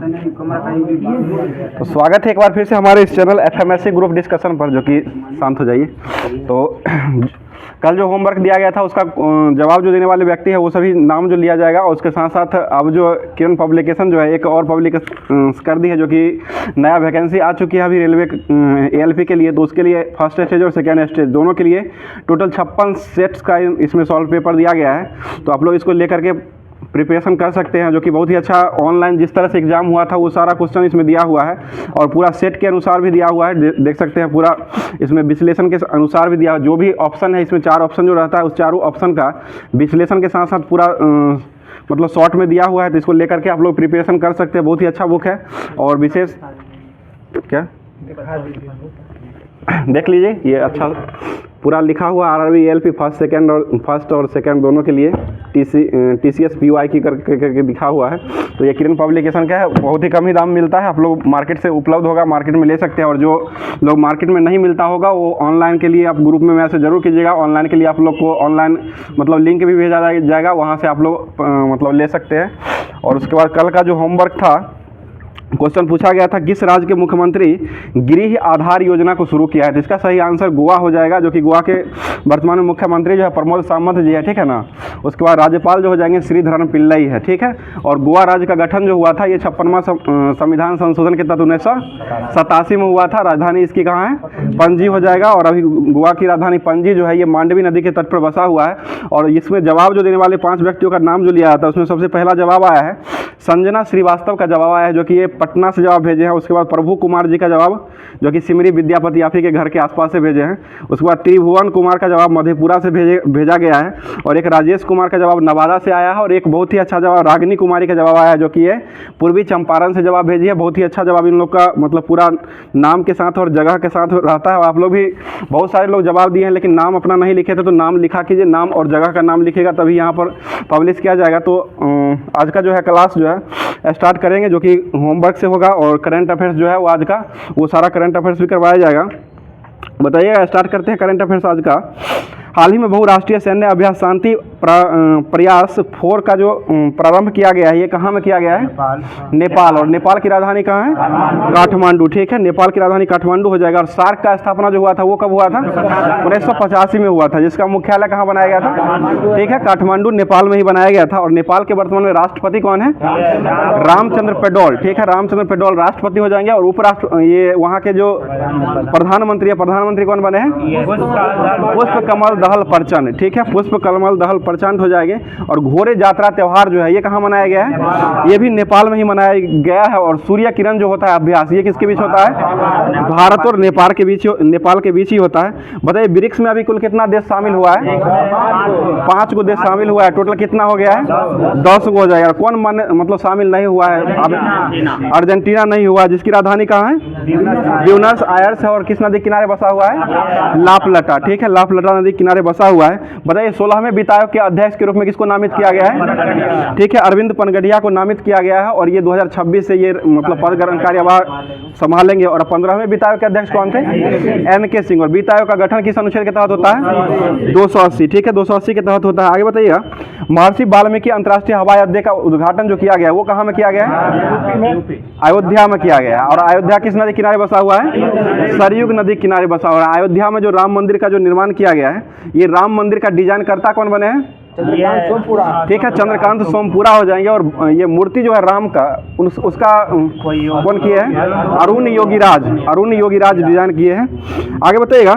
तो स्वागत है एक बार फिर से हमारे इस चैनल एफएमएससी ग्रुप डिस्कशन पर, जो कि शांत हो जाइए। तो कल जो होमवर्क दिया गया था उसका जवाब जो देने वाले व्यक्ति है वो सभी नाम जो लिया जाएगा, और उसके साथ साथ अब जो किरण पब्लिकेशन जो है एक और पब्लिक कर दी है, जो कि नया वैकेंसी आ चुकी है अभी रेलवे एएलपी के लिए। तो उसके लिए फर्स्ट स्टेज और सेकेंड स्टेज दोनों के लिए टोटल 56 सेट्स का इसमें सॉल्व पेपर दिया गया है। तो आप लोग इसको लेकर के प्रिपरेशन कर सकते हैं, जो कि बहुत ही अच्छा ऑनलाइन जिस तरह से एग्ज़ाम हुआ था वो सारा क्वेश्चन इसमें दिया हुआ है, और पूरा सेट के अनुसार भी दिया हुआ है। देख सकते हैं पूरा इसमें विश्लेषण के अनुसार भी दिया, जो भी ऑप्शन है इसमें 4 ऑप्शन जो रहता है उस चारों ऑप्शन का विश्लेषण के साथ साथ पूरा मतलब शॉर्ट में दिया हुआ है। तो इसको लेकर के आप लोग प्रिपरेशन कर सकते हैं, बहुत ही अच्छा बुक है। और विशेष क्या देख लीजिए, ये अच्छा पूरा लिखा हुआ आरआरबी एएलपी फर्स्ट और सेकंड दोनों के लिए टीसीएस पीवाई की करके लिखा हुआ है। तो ये किरण पब्लिकेशन का है, बहुत ही कम ही दाम मिलता है, आप लोग मार्केट से उपलब्ध होगा, मार्केट में ले सकते हैं। और जो लोग मार्केट में नहीं मिलता होगा वो ऑनलाइन के लिए आप ग्रुप में मैसेज जरूर कीजिएगा। ऑनलाइन के लिए आप लोग को ऑनलाइन मतलब लिंक भी भेजा जाएगा, वहाँ से आप लोग मतलब ले सकते हैं। और उसके बाद कल का जो होमवर्क था, क्वेश्चन पूछा गया था किस राज्य के मुख्यमंत्री गृह आधार योजना को शुरू किया है। तो इसका सही आंसर गोवा हो जाएगा, जो कि गोवा के वर्तमान में मुख्यमंत्री जो है प्रमोद सावंत जी है, ठीक है ना। उसके बाद राज्यपाल जो हो जाएंगे श्रीधरन पिल्लई है, ठीक है। और गोवा राज्य का गठन जो हुआ था ये 56वां संविधान संशोधन के तहत 1987 में हुआ था। राजधानी इसकी कहाँ है, पणजी हो जाएगा। और अभी गोवा की राजधानी पणजी जो है ये मांडवी नदी के तट पर बसा हुआ है। और इसमें जवाब जो देने वाले 5 व्यक्तियों का नाम जो लिया था उसमें सबसे पहला जवाब आया है संजना श्रीवास्तव का जवाब आया है, जो कि ये पटना से जवाब भेजे हैं। उसके बाद प्रभु कुमार जी का जवाब जो कि सिमरी विद्यापति आप ही के घर के आसपास से भेजे हैं। उसके बाद त्रिभुवन कुमार का जवाब मधेपुरा से भेजा गया है। और एक राजेश कुमार का जवाब नवादा से आया है। और एक बहुत ही अच्छा जवाब रागिनी कुमारी का जवाब आया है, जो कि ये पूर्वी चंपारण से जवाब भेजी है। बहुत ही अच्छा जवाब इन लोग का, मतलब पूरा नाम के साथ और जगह के साथ रहता है। आप लोग भी बहुत सारे लोग जवाब दिए हैं लेकिन नाम अपना नहीं लिखे थे, तो नाम लिखा कीजिए, नाम और जगह का नाम लिखेगा तभी यहाँ पर पब्लिश किया जाएगा। तो आज का जो है क्लास जो है स्टार्ट करेंगे, जो कि होमवर्क से होगा। और करंट अफेयर्स जो है वो आज का वो सारा करंट अफेयर्स भी करवाया जाएगा। बताइएगा, स्टार्ट करते हैं करंट अफेयर्स आज का। हाल ही में बहुराष्ट्रीय सैन्य अभ्यास शांति प्रयास 4 का जो प्रारंभ किया गया है, ये कहाँ में किया गया है, नेपाल। और नेपाल की राजधानी कहाँ है, काठमांडू, ठीक है। नेपाल की राजधानी काठमांडू हो जाएगा। और सार्क का स्थापना जो हुआ था वो कब हुआ था, 1985 में हुआ था, जिसका मुख्यालय कहाँ बनाया गया था, ठीक है, काठमांडू नेपाल में ही बनाया गया था। और नेपाल के वर्तमान में राष्ट्रपति कौन है, रामचंद्र पडोल, ठीक है, रामचंद्र पडोल राष्ट्रपति हो जाएंगे। और उपराष्ट्र ये वहाँ के जो प्रधानमंत्री कौन बने हैं, पुष्प कमल दहल प्रचंड, ठीक है, पुष्प कमल दहल प्रचंड हो जाएंगे। और घोड़े यात्रा त्यौहार जो है ये कहाँ मनाया गया है, ये भी नेपाल में ही मनाया गया है। और सूर्य किरण जो होता है अभ्यास, ये किसके बीच होता है, भारत और नेपाल के बीच ही होता है। बताइए ब्रिक्स में अभी कुल कितना देश शामिल हुआ है, 5 गो देश शामिल हुआ है। टोटल कितना हो गया है, 10 गो हो जाएगा। कौन मतलब शामिल नहीं हुआ है, अर्जेंटीना नहीं हुआ, जिसकी राजधानी कहाँ है, ब्यूनस आयर्स है। और किस नदी किनारे बसा हुआ है, लापलटा, ठीक है, लापलटा नदी किनारे बसा हुआ है। बताइए 16वें वित्त आयोग के अध्यक्ष के रूप में किसको नामित किया गया है, ठीक है, अरविंद पनगडिया को नामित किया गया है। और ये 2026 से ये मतलब पद ग्रहण कार्यभार संभालेंगे। और 15वें वित्त आयोग के अध्यक्ष कौन थे, NK सिंह। और वित्त आयोग का गठन किस अनुच्छेद के तहत होता है, 280, ठीक है, 280 के तहत होता है। आगे बताइएगा, महर्षि वाल्मीकि अंतर्राष्ट्रीय हवाई अड्डे का उद्घाटन जो किया गया वो कहाँ में किया गया है, अयोध्या में किया गया है। और अयोध्या किस नदी किनारे बसा हुआ है, सरयुग नदी किनारे बसा हुआ है। अयोध्या में जो राम मंदिर का जो निर्माण किया गया है, ये राम मंदिर का डिजाइन करता कौन बने हैं, ठीक है, चंद्रकांत सोमपुरा हो जाएंगे। और ये मूर्ति जो है राम का उसका कौन किए हैं, अरुण योगीराज डिजाइन किए हैं। आगे बताइएगा,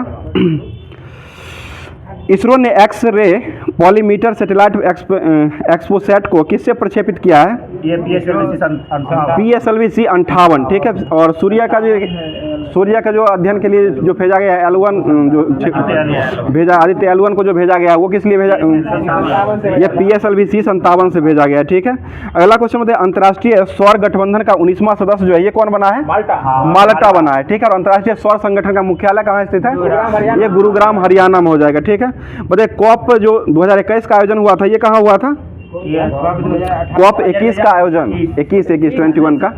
इसरो ने एक्स रे पॉलीमीटर सैटेलाइट एक्सपोसैट को किससे प्रक्षेपित किया है, PSLV-C 58, ठीक है। और सूर्य का जो अध्ययन के लिए जो भेजा गया है L1 जो भेजा, आदित्य L1 को जो भेजा गया है वो किस लिए भेजा, ये PSLV-C 57 से भेजा गया है, ठीक है। अगला क्वेश्चन बताइए, अंतर्राष्ट्रीय सौर गठबंधन का 19वां सदस्य जो है ये कौन बना है, माल्टा बना है, ठीक है। और अंतर्राष्ट्रीय सौर संगठन का मुख्यालय कहाँ स्थित है, ये गुरुग्राम हरियाणा में हो जाएगा, ठीक है। बताइए कॉप जो 2021 का आयोजन हुआ था ये कहाँ हुआ था, कॉप 21 का आयोजन 21 का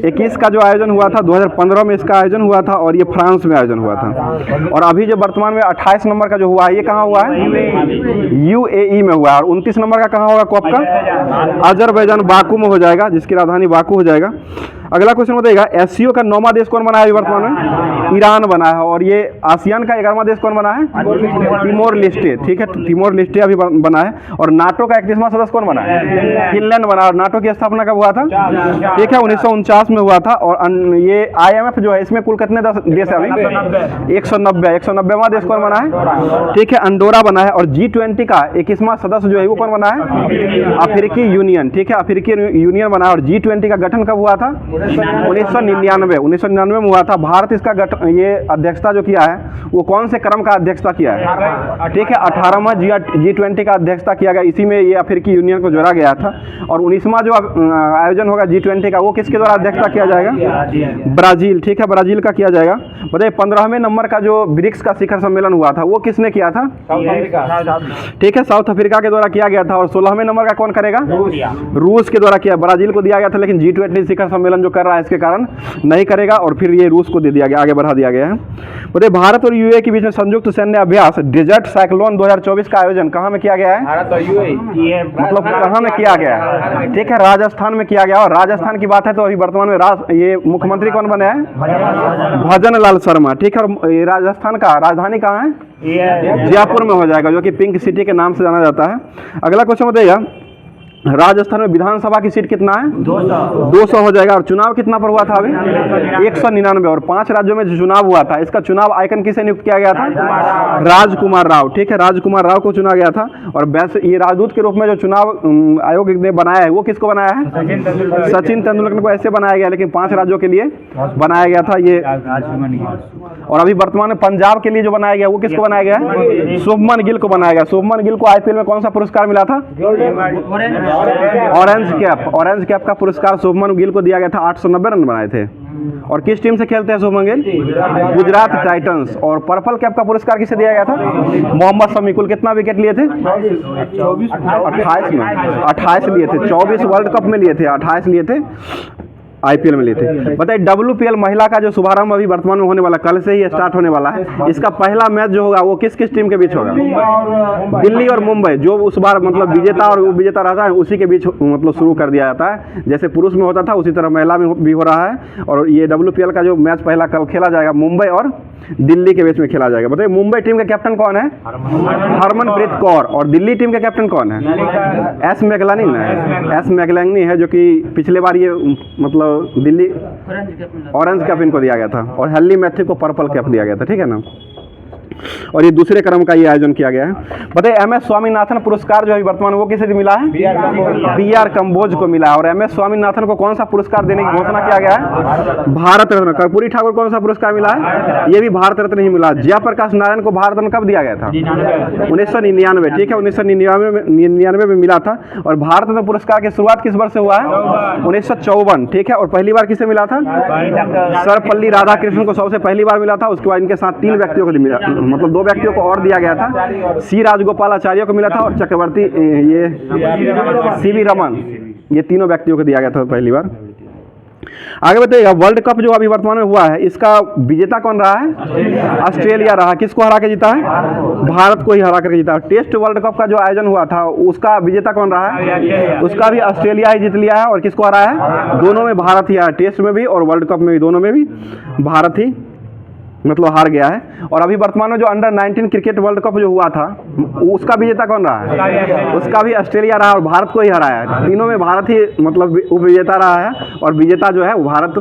21 का जो आयोजन हुआ था 2015 में इसका आयोजन हुआ था और ये फ्रांस में आयोजन हुआ था। और अभी जो वर्तमान में 28 नंबर का जो हुआ है ये कहाँ हुआ है? UAE में हुआ है। और 29 नंबर का कहाँ होगा कॉप का? अजरबैजान बाकू में हो जाएगा, जिसकी राजधानी बाकू हो जाएगा। अगला क्वेश्चन बताइएगा, एससीओ का 9वां देश कौन बना है वर्तमान में? ईरान बना है। और ये आसियान का 11वां देश कौन बना है? Timor Leste. ठीक है, तिमोर लेस्टे अभी बना है। और नाटो का 31वां सदस्य कौन बना है? फिनलैंड बना। और नाटो की स्थापना कब हुआ था? ठीक है, 1949 में हुआ था। और ये IMF जो है इसमें कुल कितने देश है अभी? 190वां देश कौन बना है? ठीक है, अंडोरा बना है। और G20 का 21वां सदस्य जो है वो कौन बना है? अफ्रीकी यूनियन। ठीक है, अफ्रीकी यूनियन बना है। और G20 का गठन कब हुआ था? 1999 में हुआ था। भारत इसका ये अध्यक्षता जो किया है वो कौन से क्रम का अध्यक्षता किया है? ठीक है, 18वां G20 का अध्यक्षता किया गया। इसी में ये अफ्रीकी यूनियन को जोड़ा गया था। और 19वां जो आयोजन होगा G20 का वो किसके द्वारा अध्यक्षता किया जाएगा? ब्राजील। ठीक है, ब्राजील का किया जाएगा। बताइए 15वें नंबर का जो ब्रिक्स का शिखर सम्मेलन हुआ था वो किसने किया था? ठीक है, साउथ अफ्रीका के द्वारा किया गया था। और 16वें नंबर का कौन करेगा? रूस के द्वारा किया। ब्राजील को दिया गया था, लेकिन G20 शिखर सम्मेलन जो कर रहा है इसके कारण नहीं करेगा और फिर ये रूस को दे दिया गया, आगे बढ़ा दिया गया है। बताइए भारत और UAE के बीच में संयुक्त सैन्य अभ्यास डेजर्ट साइक्लोन 2024 का आयोजन कहाँ में किया गया है? भारत और UAE मतलब कहाँ में किया गया है? ठीक है, राजस्थान में किया गया। और राजस्थान की बात है तो अभी वर्तमान में ये मुख्यमंत्री कौन बने हैं? भजन लाल शर्मा। ठीक है, और राजस्थान का राजधानी कहाँ है? जयपुर में हो जाएगा, जो कि पिंक सिटी के नाम से जाना जाता है। अगला क्वेश्चन बताइएगा, राजस्थान में विधानसभा की सीट कितना है? 200 हो जाएगा। और चुनाव कितना पर हुआ था अभी? 199। और 5 राज्यों में जो चुनाव हुआ था इसका चुनाव आइकन किसे नियुक्त किया गया था? राजकुमार राव। ठीक है, राजकुमार राव को चुना गया था। और वैसे ये राजदूत के रूप में जो चुनाव आयोग ने बनाया है वो किसको बनाया है? सचिन तेंदुलकर को ऐसे बनाया गया, लेकिन 5 राज्यों के लिए बनाया गया था ये। और अभी वर्तमान में पंजाब के लिए जो बनाया गया वो किसको बनाया गया है? शुभमन गिल को बनाया गया। शुभमन गिल को IPL में कौन सा पुरस्कार मिला था? ऑरेंज कैप का पुरस्कार शुभमन गिल को दिया गया था। 890 रन बनाए थे। और किस टीम से खेलते हैं शुभमन गिल? गुजरात टाइटंस। और पर्पल कैप का पुरस्कार किसे दिया गया था? मोहम्मद शमी। कुल कितना विकेट लिए थे? 28 में 28 लिए थे। 24 वर्ल्ड कप में लिए थे, 28 लिए थे IPL में लिए थे। बताइए WPL महिला का जो शुभारंभ अभी वर्तमान में होने वाला, कल से ही स्टार्ट होने वाला है, इसका पहला मैच जो होगा वो किस किस टीम के बीच होगा? दिल्ली और मुंबई। जो उस बार मतलब विजेता और विजेता रहता है उसी के बीच मतलब शुरू कर दिया जाता है। जैसे पुरुष में होता था उसी तरह महिला में भी हो रहा है। और ये WPL का जो मैच पहला कल खेला जाएगा मुंबई और दिल्ली के बीच में खेला जाएगा। बताइए मुंबई टीम का कैप्टन कौन है? हरमनप्रीत कौर। और दिल्ली टीम का कैप्टन कौन है? S मैकलैनी है, जो कि पिछले बार ये मतलब दिल्ली ऑरेंज कैप इनको दिया गया था। और हेली मैथ्यू को पर्पल कैप दिया गया था। ठीक है ना। और ये दूसरे क्रम का ये आयोजन किया गया है। बताइए MS स्वामीनाथन पुरस्कार जो है वर्तमान वो किसे मिला है? BR कंबोज को मिला है। और MS स्वामीनाथन को कौन सा पुरस्कार देने की घोषणा किया गया है? भारत रत्न। कर्पूरी ठाकुर कौन सा पुरस्कार मिला है? ये भी भारत रत्न ही मिला। जयप्रकाश नारायण को भारत रत्न कब दिया गया था? 1999। ठीक है, 1999 में मिला था। और भारत रत्न पुरस्कार की शुरुआत किस वर्ष से हुआ है? 1954। ठीक है, और पहली बार किसे मिला था? सर्वपल्ली राधाकृष्णन को सबसे पहली बार मिला था। उसके बाद इनके साथ 3 व्यक्तियों को मिला, मतलब 2 व्यक्तियों को और दिया गया था। C राजगोपालाचार्य को मिला था और चक्रवर्ती ये CV रमन, ये तीनों व्यक्तियों को दिया गया था पहली बार। आगे बताइएगा, वर्ल्ड कप जो अभी वर्तमान में हुआ है इसका विजेता कौन रहा है? ऑस्ट्रेलिया रहा। किसको हरा के जीता है? भारत को ही हरा करके जीता है। टेस्ट वर्ल्ड कप का जो आयोजन हुआ था उसका विजेता कौन रहा है? उसका भी ऑस्ट्रेलिया ही जीत लिया है। और किसको हरा है? दोनों में भारत ही है, टेस्ट में भी और वर्ल्ड कप में भी, दोनों में भी भारत ही मतलब हार गया है। और अभी वर्तमान में जो अंडर 19 क्रिकेट वर्ल्ड कप जो हुआ था उसका विजेता कौन रहा है? उसका भी ऑस्ट्रेलिया रहा और भारत को ही हराया है। तीनों में भारत ही मतलब उपविजेता रहा है और विजेता जो है वो भारत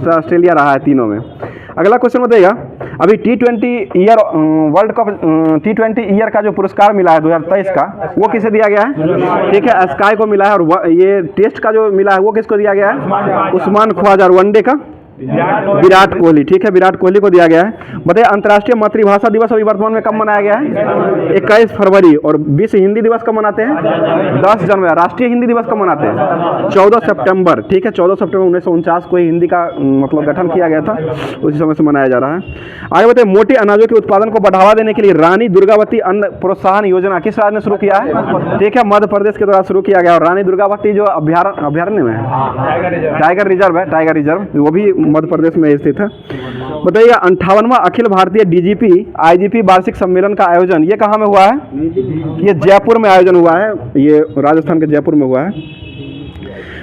ऑस्ट्रेलिया रहा है तीनों में। अगला क्वेश्चन बताइएगा, अभी T20 year world cup T20 year का जो पुरस्कार मिला है 2023 का वो किसे दिया गया है? ठीक है, स्काई को मिला है। और ये टेस्ट का जो मिला है वो किसको दिया गया है? उस्मान ख्वाजा। और वनडे का विराट कोहली, ठीक है, विराट कोहली को दिया गया है। बताइए अंतर्राष्ट्रीय मातृभाषा दिवस अभी वर्तमान में कब मनाया गया है? 21 फरवरी। और विश्व हिंदी दिवस कब मनाते हैं? 10 जनवरी। राष्ट्रीय हिंदी दिवस कब मनाते हैं? 14 सितंबर, ठीक है, 14 सितंबर 1949 को ही हिंदी का मतलब गठन किया गया था, उसी समय से मनाया जा रहा है। आगे बताइए मोटे अनाजों के उत्पादन को बढ़ावा देने के लिए रानी दुर्गावती अन्न प्रोत्साहन योजना किस राज्य ने शुरू किया है? ठीक है, मध्य प्रदेश के द्वारा शुरू किया गया। और रानी दुर्गावती जो अभ्यारण्य में है, टाइगर रिजर्व है, टाइगर रिजर्व, वो भी मध्य प्रदेश में स्थित है। बताइए 58वां अखिल भारतीय डीजीपी आईजीपी वार्षिक सम्मेलन का आयोजन ये कहाँ में हुआ है? ये जयपुर में आयोजन हुआ है, ये राजस्थान के जयपुर में हुआ है।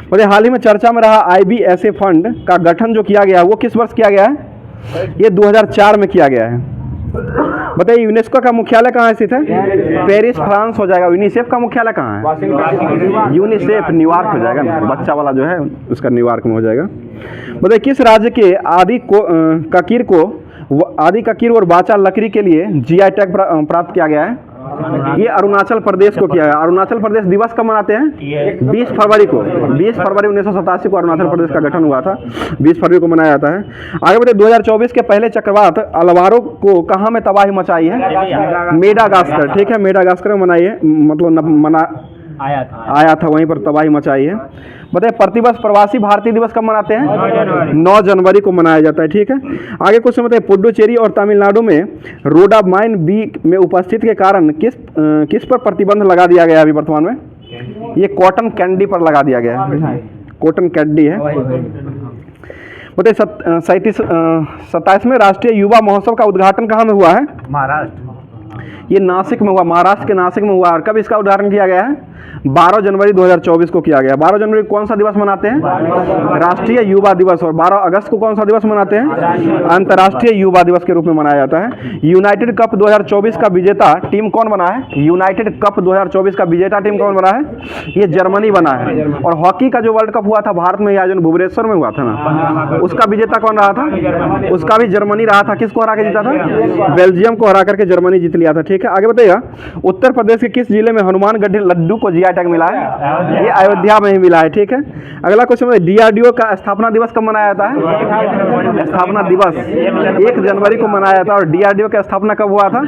बताइए हाल ही में चर्चा में रहा IBSA फंड का गठन जो किया गया वो किस वर्ष किया गया है? ये 2004 में किया गया है। बताइए यूनेस्को का मुख्यालय कहाँ स्थित है? पेरिस, फ्रांस हो जाएगा। यूनिसेफ का मुख्यालय कहाँ है? यूनिसेफ न्यूयॉर्क हो जाएगा ना, बच्चा वाला जो है उसका न्यूयॉर्क में हो जाएगा। बताइए किस राज्य के आदि ककीर और बाचा लकड़ी के लिए GI टैग प्राप्त किया गया है? ये अरुणाचल प्रदेश को किया है। अरुणाचल प्रदेश दिवस कब मनाते हैं? 20 फरवरी को। 20 फरवरी 1987 को अरुणाचल प्रदेश का गठन हुआ था, 20 फरवरी को मनाया जाता है। आगे बढ़ते 2024 के पहले चक्रवात अलवारो को कहाँ में तबाही मचाई है? मेडागास्कर, ठीक है, मेडागास्कर में मनाई है, मतलब आया था वहीं पर तबाही मचाई है। बताइए प्रतिवर्ष प्रवासी भारतीय दिवस कब मनाते हैं? 9 जनवरी को मनाया जाता है, ठीक है। आगे कुछ बताइए पुडुचेरी और तमिलनाडु में रोडामाइन बी में उपस्थित के कारण किस पर प्रतिबंध लगा दिया गया है अभी वर्तमान में? ये कॉटन कैंडी पर लगा दिया गया है, कॉटन कैंडी है। बताइए 27वें राष्ट्रीय युवा महोत्सव का उद्घाटन कहाँ में हुआ है? महाराष्ट्र, ये नासिक में हुआ, महाराष्ट्र के नासिक में हुआ। और कब इसका उद्घाटन किया गया है? 12 जनवरी 2024 को किया गया। 12 जनवरी को कौन सा दिवस मनाते हैं? राष्ट्रीय युवा दिवस। और 12 अगस्त को कौन सा दिवस मनाते हैं? अंतर्राष्ट्रीय युवा दिवस के रूप में मनाया जाता है। यूनाइटेड कप 2024 का विजेता टीम कौन बना है? यूनाइटेड कप 2024 का विजेता टीम कौन बना है? ये जर्मनी बना है। और हॉकी का जो वर्ल्ड कप हुआ था भारत में, आयोजन भुवनेश्वर में हुआ था ना, उसका विजेता कौन रहा था? उसका भी जर्मनी रहा था। किसको हरा के जीता था? बेल्जियम को हरा करके जर्मनी जीत लिया था, ठीक है। आगे बताइएगा उत्तर प्रदेश के किस जिले में हनुमानगढ़ी लड्डू को GI टैग मिला है? ये अयोध्या में ही मिला है, ठीक है। अगला क्वेश्चन है DRDO का स्थापना दिवस कब मनाया जाता है? स्थापना दिवस 1 जनवरी को मनाया जाता है। और DRDO का स्थापना कब हुआ था?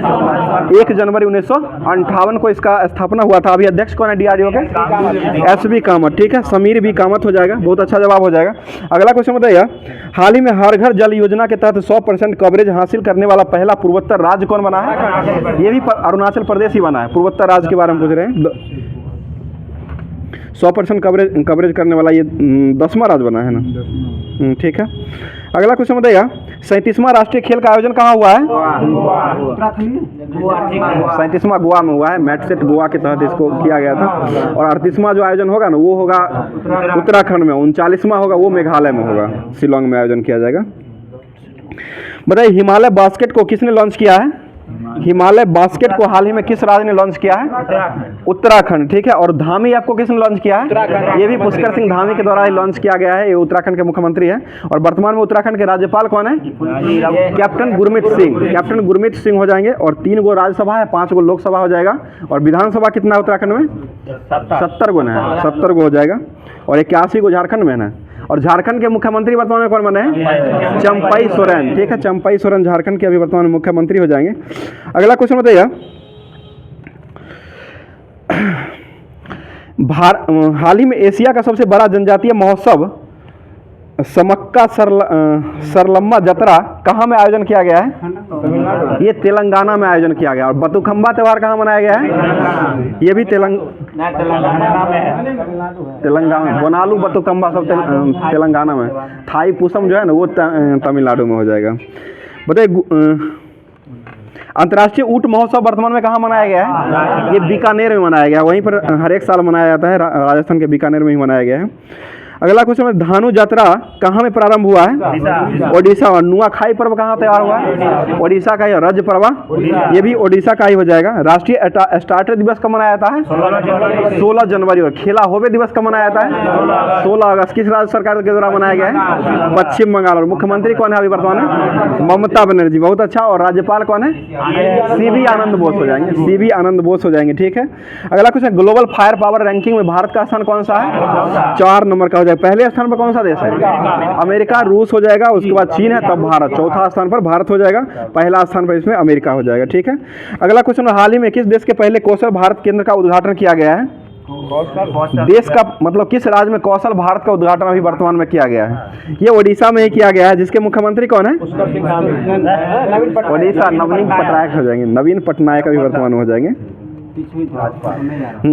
1 जनवरी 1958 को इसका स्थापना हुआ था। अभी अध्यक्ष कौन है DRDO के? SB कामत, ठीक है, समीर भी कामत हो जाएगा, बहुत अच्छा जवाब हो जाएगा। अगला क्वेश्चन बताइएगा हाल ही में हर घर जल योजना के तहत 100% कवरेज हासिल करने वाला पहला पूर्वोत्तर राज्य कौन बना है? ये भी अरुणाचल प्रदेश ही बना है। पूर्वोत्तर राज्य के बारे में पूछ रहे हैं। 100% कवरेज करने वाला ये 10वां राज्य बना है ना, ठीक है। अगला क्वेश्चन बताइएगा 37वां राष्ट्रीय खेल का आयोजन कहाँ हुआ है? 37वां गोवा में हुआ है, मैटसेट गोवा के तहत इसको किया गया था। और 38वां जो आयोजन होगा ना वो होगा उत्तराखंड में। 39वां होगा वो मेघालय में होगा, शिलोंग में आयोजन किया जाएगा। बताइए हिमालय बास्केट को किसने लॉन्च किया है? हिमालय बास्केट को हाल ही में किस राज्य ने लॉन्च किया है? उत्तराखंड, ठीक है। और धामी ऐप को किसने लॉन्च किया है? ये भी पुष्कर सिंह धामी के द्वारा ही लॉन्च किया गया है। ये उत्तराखंड के मुख्यमंत्री हैं। और वर्तमान में उत्तराखंड के राज्यपाल कौन है? कैप्टन गुरमीत सिंह। कैप्टन गुरमीत सिंह हो जाएंगे। और 3 गो राज्यसभा है, 5 गो लोकसभा हो जाएगा। और विधानसभा कितना है उत्तराखंड में? 70 गो है, 70 गो हो जाएगा। और 81 गो झारखंड में है। और झारखंड के मुख्यमंत्री वर्तमान में कौन बने हैं? चंपई सोरेन, ठीक है, चंपई सोरेन झारखंड के अभी वर्तमान में मुख्यमंत्री हो जाएंगे। अगला क्वेश्चन बताइए हाल ही में एशिया का सबसे बड़ा जनजातीय महोत्सव समक्का सरलम्मा जतरा कहाँ में आयोजन किया गया है? ये तेलंगाना में आयोजन किया गया। और बतुखम्बा त्यौहार कहाँ मनाया गया है? ये भी तेलंगाना, बोनालू बतुकम्बा सब तेलंगाना में। थाई पूसम जो है ना वो तमिलनाडु में हो जाएगा। बताइए अंतर्राष्ट्रीय ऊँट महोत्सव वर्तमान में कहाँ मनाया गया है? ये बीकानेर में मनाया गया है। वहीं पर हर एक साल मनाया जाता है, राजस्थान के बीकानेर में ही मनाया गया है। अगला क्वेश्चन है धानु यात्रा कहाँ में प्रारंभ हुआ है? ओडिशा। और नुआखाई पर्व कहाँ तैयार हुआ है? ओडिशा का। ये रज पर्व ये भी ओडिशा का ही हो जाएगा। राष्ट्रीय स्टार्टर दिवस कब मनाया जाता है? 16 जनवरी। और खेला होवे दिवस कब मनाया जाता है? 16 अगस्त। किस राज्य सरकार के द्वारा मनाया गया है? पश्चिम बंगाल। और मुख्यमंत्री कौन है अभी वर्तमान में? ममता बनर्जी, बहुत अच्छा। और राज्यपाल कौन है? CB आनंद बोस हो जाएंगे, CB आनंद बोस हो जाएंगे, ठीक है। अगला question global fire power ranking में भारत का स्थान कौन सा है? 4 नंबर का हो जाएगा। पहले स्थान पर कौन सा देश है? अमेरिका, रूस हो जाएगा, उसके बाद चीन है, तब भारत। चौथा स्थान पर भारत हो जाएगा, पहला स्थान पर इसमें अमेरिका हो जाएगा। ठीक है, अगला क्वेश्चन, हाल ही में किस देश के पहले कौशल भारत केंद्र का उद्घाटन किया गया है? देश का मतलब किस राज्य में कौशल भारत का उद्घाटन अभी वर्तमान में किया गया है? ये ओडिशा में ही किया गया है, जिसके मुख्यमंत्री कौन है? ओडिशा, नवीन पटनायक हो जाएंगे। नवीन पटनायक अभी वर्तमान में हो जाएंगे।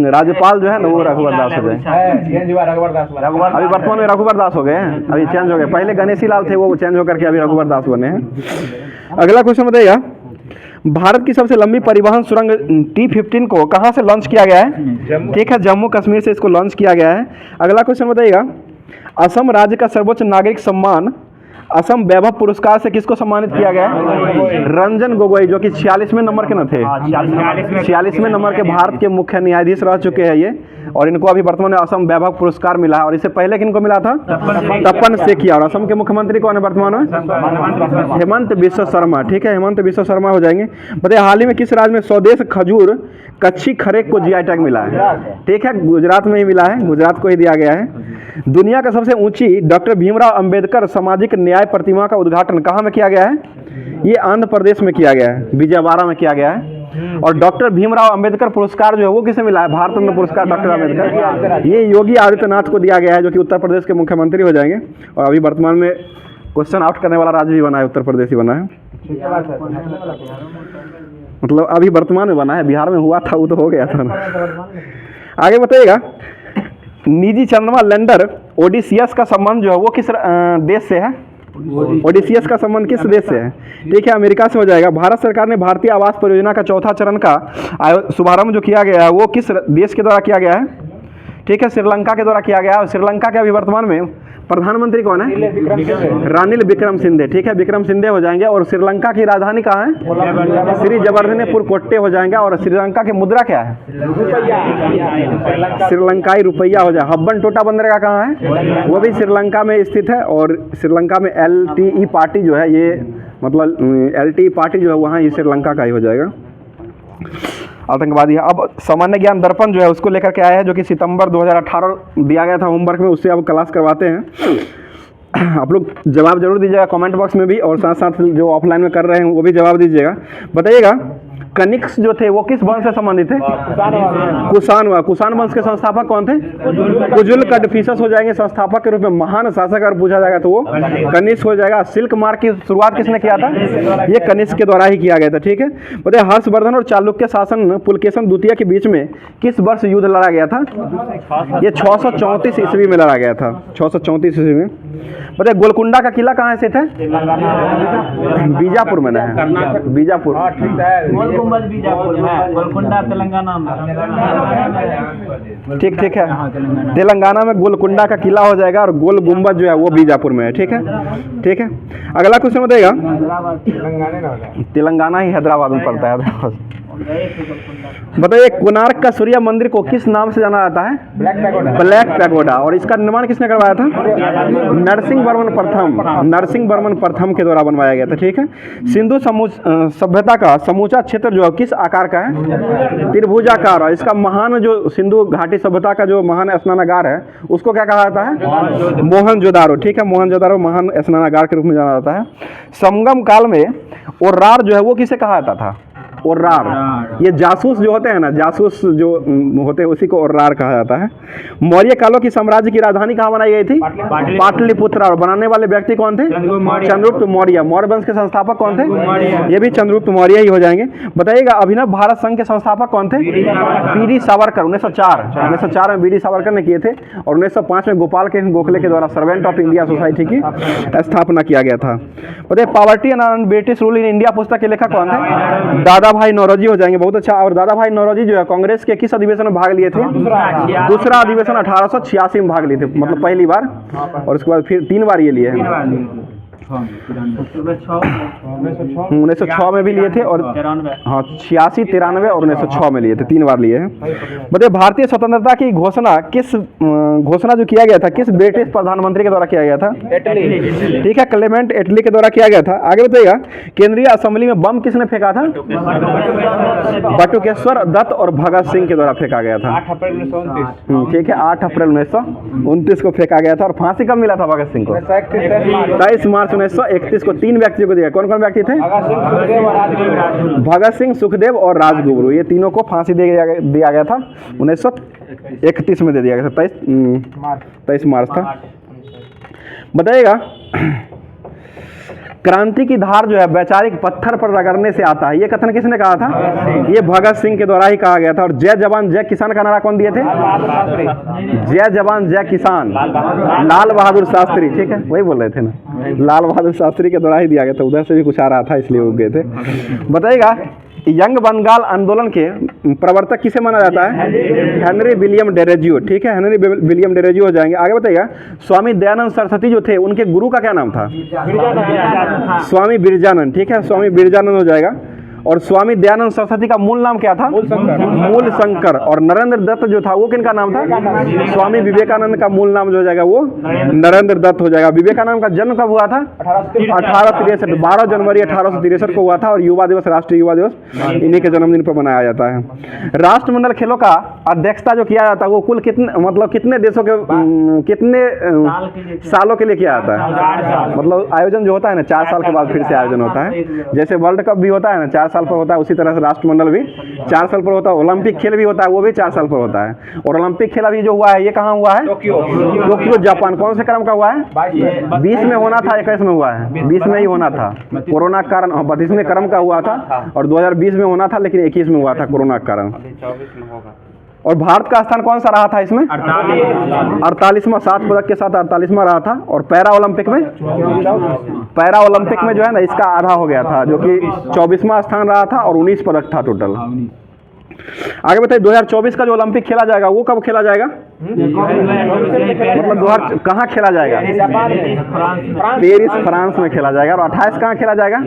राज्यपाल जो है ना वो रघुवर दास हो जाए। अभी वर्तमान में रघुवर दास हो गए हैं, अभी चेंज हो गए। पहले गणेशी लाल थे, वो चेंज होकर के अभी रघुवर दास बने हैं। अगला क्वेश्चन बताइएगा, भारत की सबसे लंबी परिवहन सुरंग T-15 को कहाँ से लॉन्च किया गया है? ठीक है, जम्मू कश्मीर से इसको लॉन्च किया गया है। अगला क्वेश्चन बताइएगा, असम राज्य का सर्वोच्च नागरिक सम्मान असम वैभव पुरस्कार से किसको सम्मानित किया गया है? रंजन गोगोई, जो कि 46वें नंबर के न थे, 46वें नंबर के भारत के मुख्य न्यायाधीश रह चुके हैं ये, और इनको अभी वर्तमान में असम वैभव पुरस्कार मिला है। और इससे पहले किनको मिला था? तपन सेठिया। और असम के मुख्यमंत्री कौन है वर्तमान में? हेमंत बिश्व शर्मा। ठीक है, हेमंत बिश्व शर्मा हो जाएंगे। बताइए, हाल ही में किस राज्य में स्वदेश खजूर कच्ची खरेक को GI टैग मिला है? ठीक है, गुजरात में ही मिला है, गुजरात को ही दिया गया है। दुनिया का सबसे ऊंची डॉक्टर भीमराव अंबेडकर सामाजिक न्याय प्रतिमा का उद्घाटन कहाँ में किया गया है? ये आंध्र प्रदेश में किया गया है, विजयवाड़ा में किया गया है। और डॉक्टर भीमराव अंबेडकर पुरस्कार जो है वो किसे मिला है? भारत रत्न पुरस्कार डॉक्टर अंबेडकर, ये योगी आदित्यनाथ को दिया गया है, जो कि उत्तर प्रदेश के मुख्यमंत्री हो जाएंगे। और अभी वर्तमान में क्वेश्चन आउट करने वाला राज्य भी बना है, उत्तर प्रदेश ही बना है, मतलब अभी वर्तमान में बना है। बिहार में हुआ था, वो तो हो गया था ना। आगे बताइएगा, निजी चंद्रमा लैंडर ओडिसियस का संबंध जो है वो किस देश से है? ओडिसियस का संबंध किस देश से है? ठीक है, अमेरिका से हो जाएगा। भारत सरकार ने भारतीय आवास परियोजना का चौथा चरण का शुभारंभ जो किया गया है वो किस देश के द्वारा किया गया है? ठीक है, श्रीलंका के द्वारा किया गया है। और श्रीलंका के अभी वर्तमान में प्रधानमंत्री कौन है? रानिल विक्रमसिंघे। ठीक है, विक्रमसिंघे हो जाएंगे। और श्रीलंका की राजधानी कहाँ है? श्री जवर्धनेपुर कोट्टे हो जाएंगे। और श्रीलंका की मुद्रा क्या है? श्रीलंकाई रुपया हो जाए। हब्बन टोटा बंदरगाह कहाँ है? वो भी श्रीलंका में स्थित है। और श्रीलंका में LTE पार्टी जो है, ये मतलब LTE पार्टी जो है वहाँ ये श्रीलंका का ही हो जाएगा, आतंकवादी है। अब सामान्य ज्ञान दर्पण जो है उसको लेकर के आया है, जो कि सितंबर 2018 दिया गया था होमवर्क में, उससे अब क्लास करवाते हैं। आप लोग जवाब जरूर दीजिएगा कमेंट बॉक्स में भी, और साथ साथ जो ऑफलाइन में कर रहे हैं वो भी जवाब दीजिएगा। बताइएगा, कनिक्स जो थे वो किस वंश से संबंधित थे? कुषाण। कुषाण वंश के संस्थापक कौन थे? कुजुल कदफिसस हो जाएंगे संस्थापक के रूप में। महान शासक अगर पूछा जाएगा तो वो कनिष्क हो जाएगा। सिल्क मार्ग की शुरुआत किसने किया था? ये कनिष्क के द्वारा ही किया गया था। ठीक है, बताइए, हर्षवर्धन और चालुक्य शासन पुलकेशन द्वितीय के बीच में किस वर्ष युद्ध लड़ा गया था? ये 634 ईस्वी में लड़ा गया था, 634 ईस्वी में। बताइए, गोलकुंडा का किला कहाँ स्थित है? बीजापुर में है, बीजापुर। गोलकुंडा तेलंगाना में। ठीक है, तेलंगाना में गोलकुंडा का किला हो जाएगा। और गोल गुम्बद जो है वो बीजापुर में है। ठीक है, ठीक है। अगला क्वेश्चन बताइएगा, तेलंगाना ही हैदराबाद में पड़ता है। बताइए, कोणार्क का सूर्य मंदिर को किस नाम से जाना जाता है? Black pagoda. और इसका निर्माण किसने करवाया था? नरसिंह वर्मन प्रथम, नरसिंह वर्मन प्रथम के द्वारा बनवाया गया था। ठीक है, सिंधु सभ्यता का समूचा क्षेत्र जो है किस आकार का है? त्रिभुजाकार। और इसका महान जो सिंधु घाटी सभ्यता का जो महान स्नानागार है उसको क्या कहा जाता है? मोहनजोदारो। ठीक है, मोहनजोदारो महान स्नानागार के रूप में जाना जाता है। संगम काल में ओर्रार जो है वो किसे कहा जाता था? ओर्रार। ये जासूस जो होते हैं ना, जासूस जो होते हैं उसी को ओर्रार कहा जाता है। मौर्य कालों की साम्राज्य की राजधानी कहाँ बनाई गई थी? पाटलिपुत्र। और बनाने वाले व्यक्ति कौन थे? चंद्रगुप्त मौर्य। मौर्य वंश के संस्थापक कौन थे? ये भी चंद्रगुप्त मौर्य ही हो जाएंगे। बताइएगा, अभिनव भारत संघ के संस्थापक कौन थे? पीडी सावरकर। 1904 में बीडी सावरकर ने किए थे। और 1905 में गोपाल कृष्ण गोखले के द्वारा सर्वेंट ऑफ इंडिया सोसाइटी की स्थापना किया गया था। बताइए, poverty and British rule in India पुस्तक के लेखक कौन थे? दादा भाई नौरोजी हो जाएंगे। बहुत अच्छा। और दादा भाई नौरोजी जो है कांग्रेस के किस अधिवेशन में भाग लिए थे? दूसरा अधिवेशन 1886 में भाग लिए थे, मतलब पहली बार। और उसके बाद फिर 3 बार ये लिए हैं। 1906 में भी लिए थे और हाँ 86, 93 और 1906 में लिए थे, 3 बार लिए हैं। बताइए भारतीय स्वतंत्रता की घोषणा जो किया गया था किस ब्रिटिश प्रधानमंत्री के द्वारा किया गया था? ठीक है, क्लेमेंट एटली के द्वारा किया गया था। आगे बताइएगा केंद्रीय असेंबली में बम किसने फेंका था? बटुकेश्वर दत्त और भगत सिंह के द्वारा फेंका गया था। 8 अप्रैल 1929। ठीक है, 8 अप्रैल 1929 को फेंका गया था। और फांसी कब मिला था भगत सिंह को? 23 मार्च 1931 को। 3 व्यक्तियों को दिया। कौन कौन व्यक्ति थे? भगत सिंह, सुखदेव और राजगुरु, ये तीनों को फांसी दिया गया था। 1931 में दे दिया गया था। 23 मार्च था। बताइएगा क्रांति की धार जो है वैचारिक पत्थर पर रगड़ने से आता है, ये कथन किसने कहा था? ये भगत सिंह के द्वारा ही कहा गया था। और जय जवान जय किसान का नारा कौन दिए थे? जय जवान जय किसान, लाल बहादुर शास्त्री। ठीक है, वही बोल रहे थे ना, लाल बहादुर शास्त्री के द्वारा ही दिया गया था। उधर से भी कुछ आ रहा था इसलिए वो गए थे। बताइएगा यंग बंगाल आंदोलन के प्रवर्तक किसे माना जाता है? Henry William Derozio. ठीक है, हेनरी विलियम डेरोजियो हो जाएंगे। आगे बताइएगा स्वामी दयानंद सरस्वती जो थे उनके गुरु का क्या नाम था? स्वामी बिरजानंद। ठीक है, स्वामी बिरजानंद हो जाएगा। और स्वामी दयानंद सरस्वती का मूल नाम क्या था? मूल शंकर। और नरेंद्र दत्त जो था वो किनका नाम था? स्वामी विवेकानंद का मूल नाम जो हो जाएगा वो नरेंद्र दत्त हो जाएगा। विवेकानंद का जन्म कब हुआ था? 1863, 12 जनवरी 1863 को हुआ था। और युवा दिवस, राष्ट्रीय युवा दिवस इन्हीं के जन्मदिन पर मनाया जाता है। राष्ट्रमंडल खेलों का अध्यक्षता जो किया जाता है वो कुल कितने देशों के कितने सालों के लिए किया जाता है? मतलब आयोजन जो होता है ना 4 साल के बाद फिर से आयोजन होता है। जैसे वर्ल्ड कप भी होता है ना 4 साल पर होता है, उसी तरह से राष्ट्रमंडल भी 4 साल पर होता है। ओलंपिक खेल भी होता है, वो भी 4 साल पर होता है। और ओलंपिक खेल अभी जो हुआ है ये कहाँ हुआ है? Tokyo Japan. कौन से क्रम का हुआ है? 20 में होना था, 21 में हुआ है? 20 में ही होना था, कोरोना के कारण 32वें क्रम का हुआ था। और 2020 में होना था लेकिन 21 में हुआ था कोरोना के कारण। और भारत का स्थान कौन सा रहा था इसमें? 48वां, 7 पदक के साथ 48वां रहा था। और पैरा ओलंपिक में जो है ना इसका आधा हो गया था, जो कि 24वां स्थान रहा था और 19 पदक था टोटल। आगे बताइए 2024 का जो ओलंपिक खेला जाएगा वो कब खेला जाएगा? मतलब कहाँ खेला जाएगा? पेरिस फ्रांस में खेला जाएगा। और 28 कहाँ खेला जाएगा?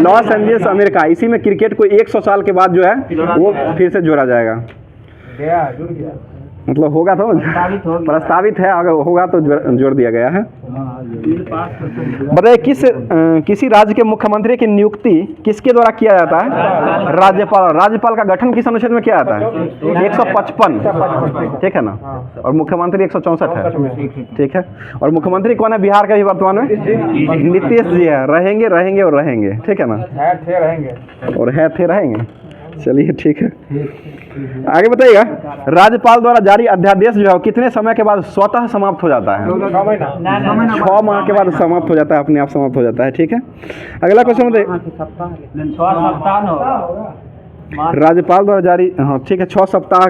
Los Angeles America. इसी में क्रिकेट को 100 साल के बाद जो है वो फिर से जोड़ा जाएगा। मतलब होगा तो प्रस्तावित है, अगर होगा तो जोड़ दिया गया है। बताइए किसी राज्य के मुख्यमंत्री की नियुक्ति किसके द्वारा किया जाता है? राज्यपाल। राज्यपाल का गठन किस अनुच्छेद में किया जाता है? 155। ठीक है ना। और मुख्यमंत्री 164 है। ठीक है। और मुख्यमंत्री कौन है बिहार का भी वर्तमान में? नीतीश जी है। रहेंगे और रहेंगे। ठीक है ना, और थे रहेंगे। चलिए ठीक है। आगे बताइएगा राज्यपाल द्वारा जारी अध्यादेश जो है कितने समय के बाद स्वतः समाप्त हो जाता है? 6 माह के बाद समाप्त हो जाता है, अपने आप समाप्त हो जाता है। ठीक है, अगला क्वेश्चन बताइए। राज्यपाल द्वारा जारी, हाँ ठीक है, 6 सप्ताह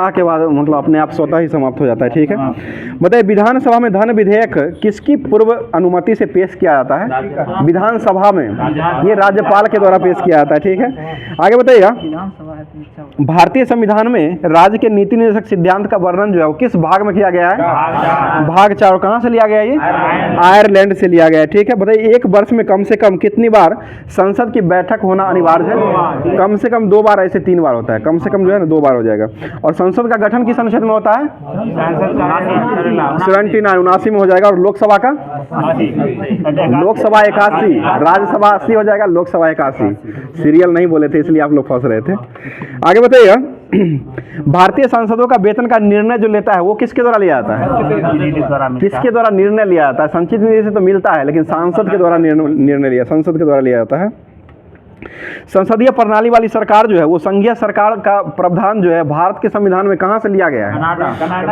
के बाद मतलब अपने आप स्वतः ही समाप्त हो जाता है। ठीक है, बताइए विधानसभा में धन विधेयक किसकी पूर्व अनुमति से पेश किया जाता है? विधानसभा में ये राज्यपाल के द्वारा पेश किया जाता है। ठीक है, आगे बताइएगा भारतीय संविधान में राज्य के नीति निर्देशक सिद्धांत का वर्णन जो है वो किस भाग में किया गया है? भाग 4। कहाँ से लिया गया है? ये आयरलैंड से लिया गया है। ठीक है, बताइए एक वर्ष में कम से कम कितनी बार संसद की बैठक होना अनिवार्य है? कम से कम 2 बार, ऐसे 3 बार होता है, कम से कम जो है ना 2 बार हो जाएगा। और संसद का गठन किस अनुच्छेद में होता है? 79 में हो जाएगा। और लोकसभा का? लोकसभा 81, राज्यसभा 80 हो जाएगा, लोकसभा 81। सीरियल नहीं बोले थे इसलिए आप लोग फंस रहे थे। आगे बताइएगा भारतीय सांसदों का वेतन का निर्णय जो लेता है वो किसके द्वारा लिया जाता है? किसके द्वारा निर्णय लिया जाता है? संचित निधि से तो मिलता है लेकिन सांसद के द्वारा निर्णय संसद के द्वारा लिया जाता है। संसदीय प्रणाली वाली सरकार जो है वो संघीय सरकार का प्रावधान जो है भारत के संविधान में कहाँ से लिया गया है?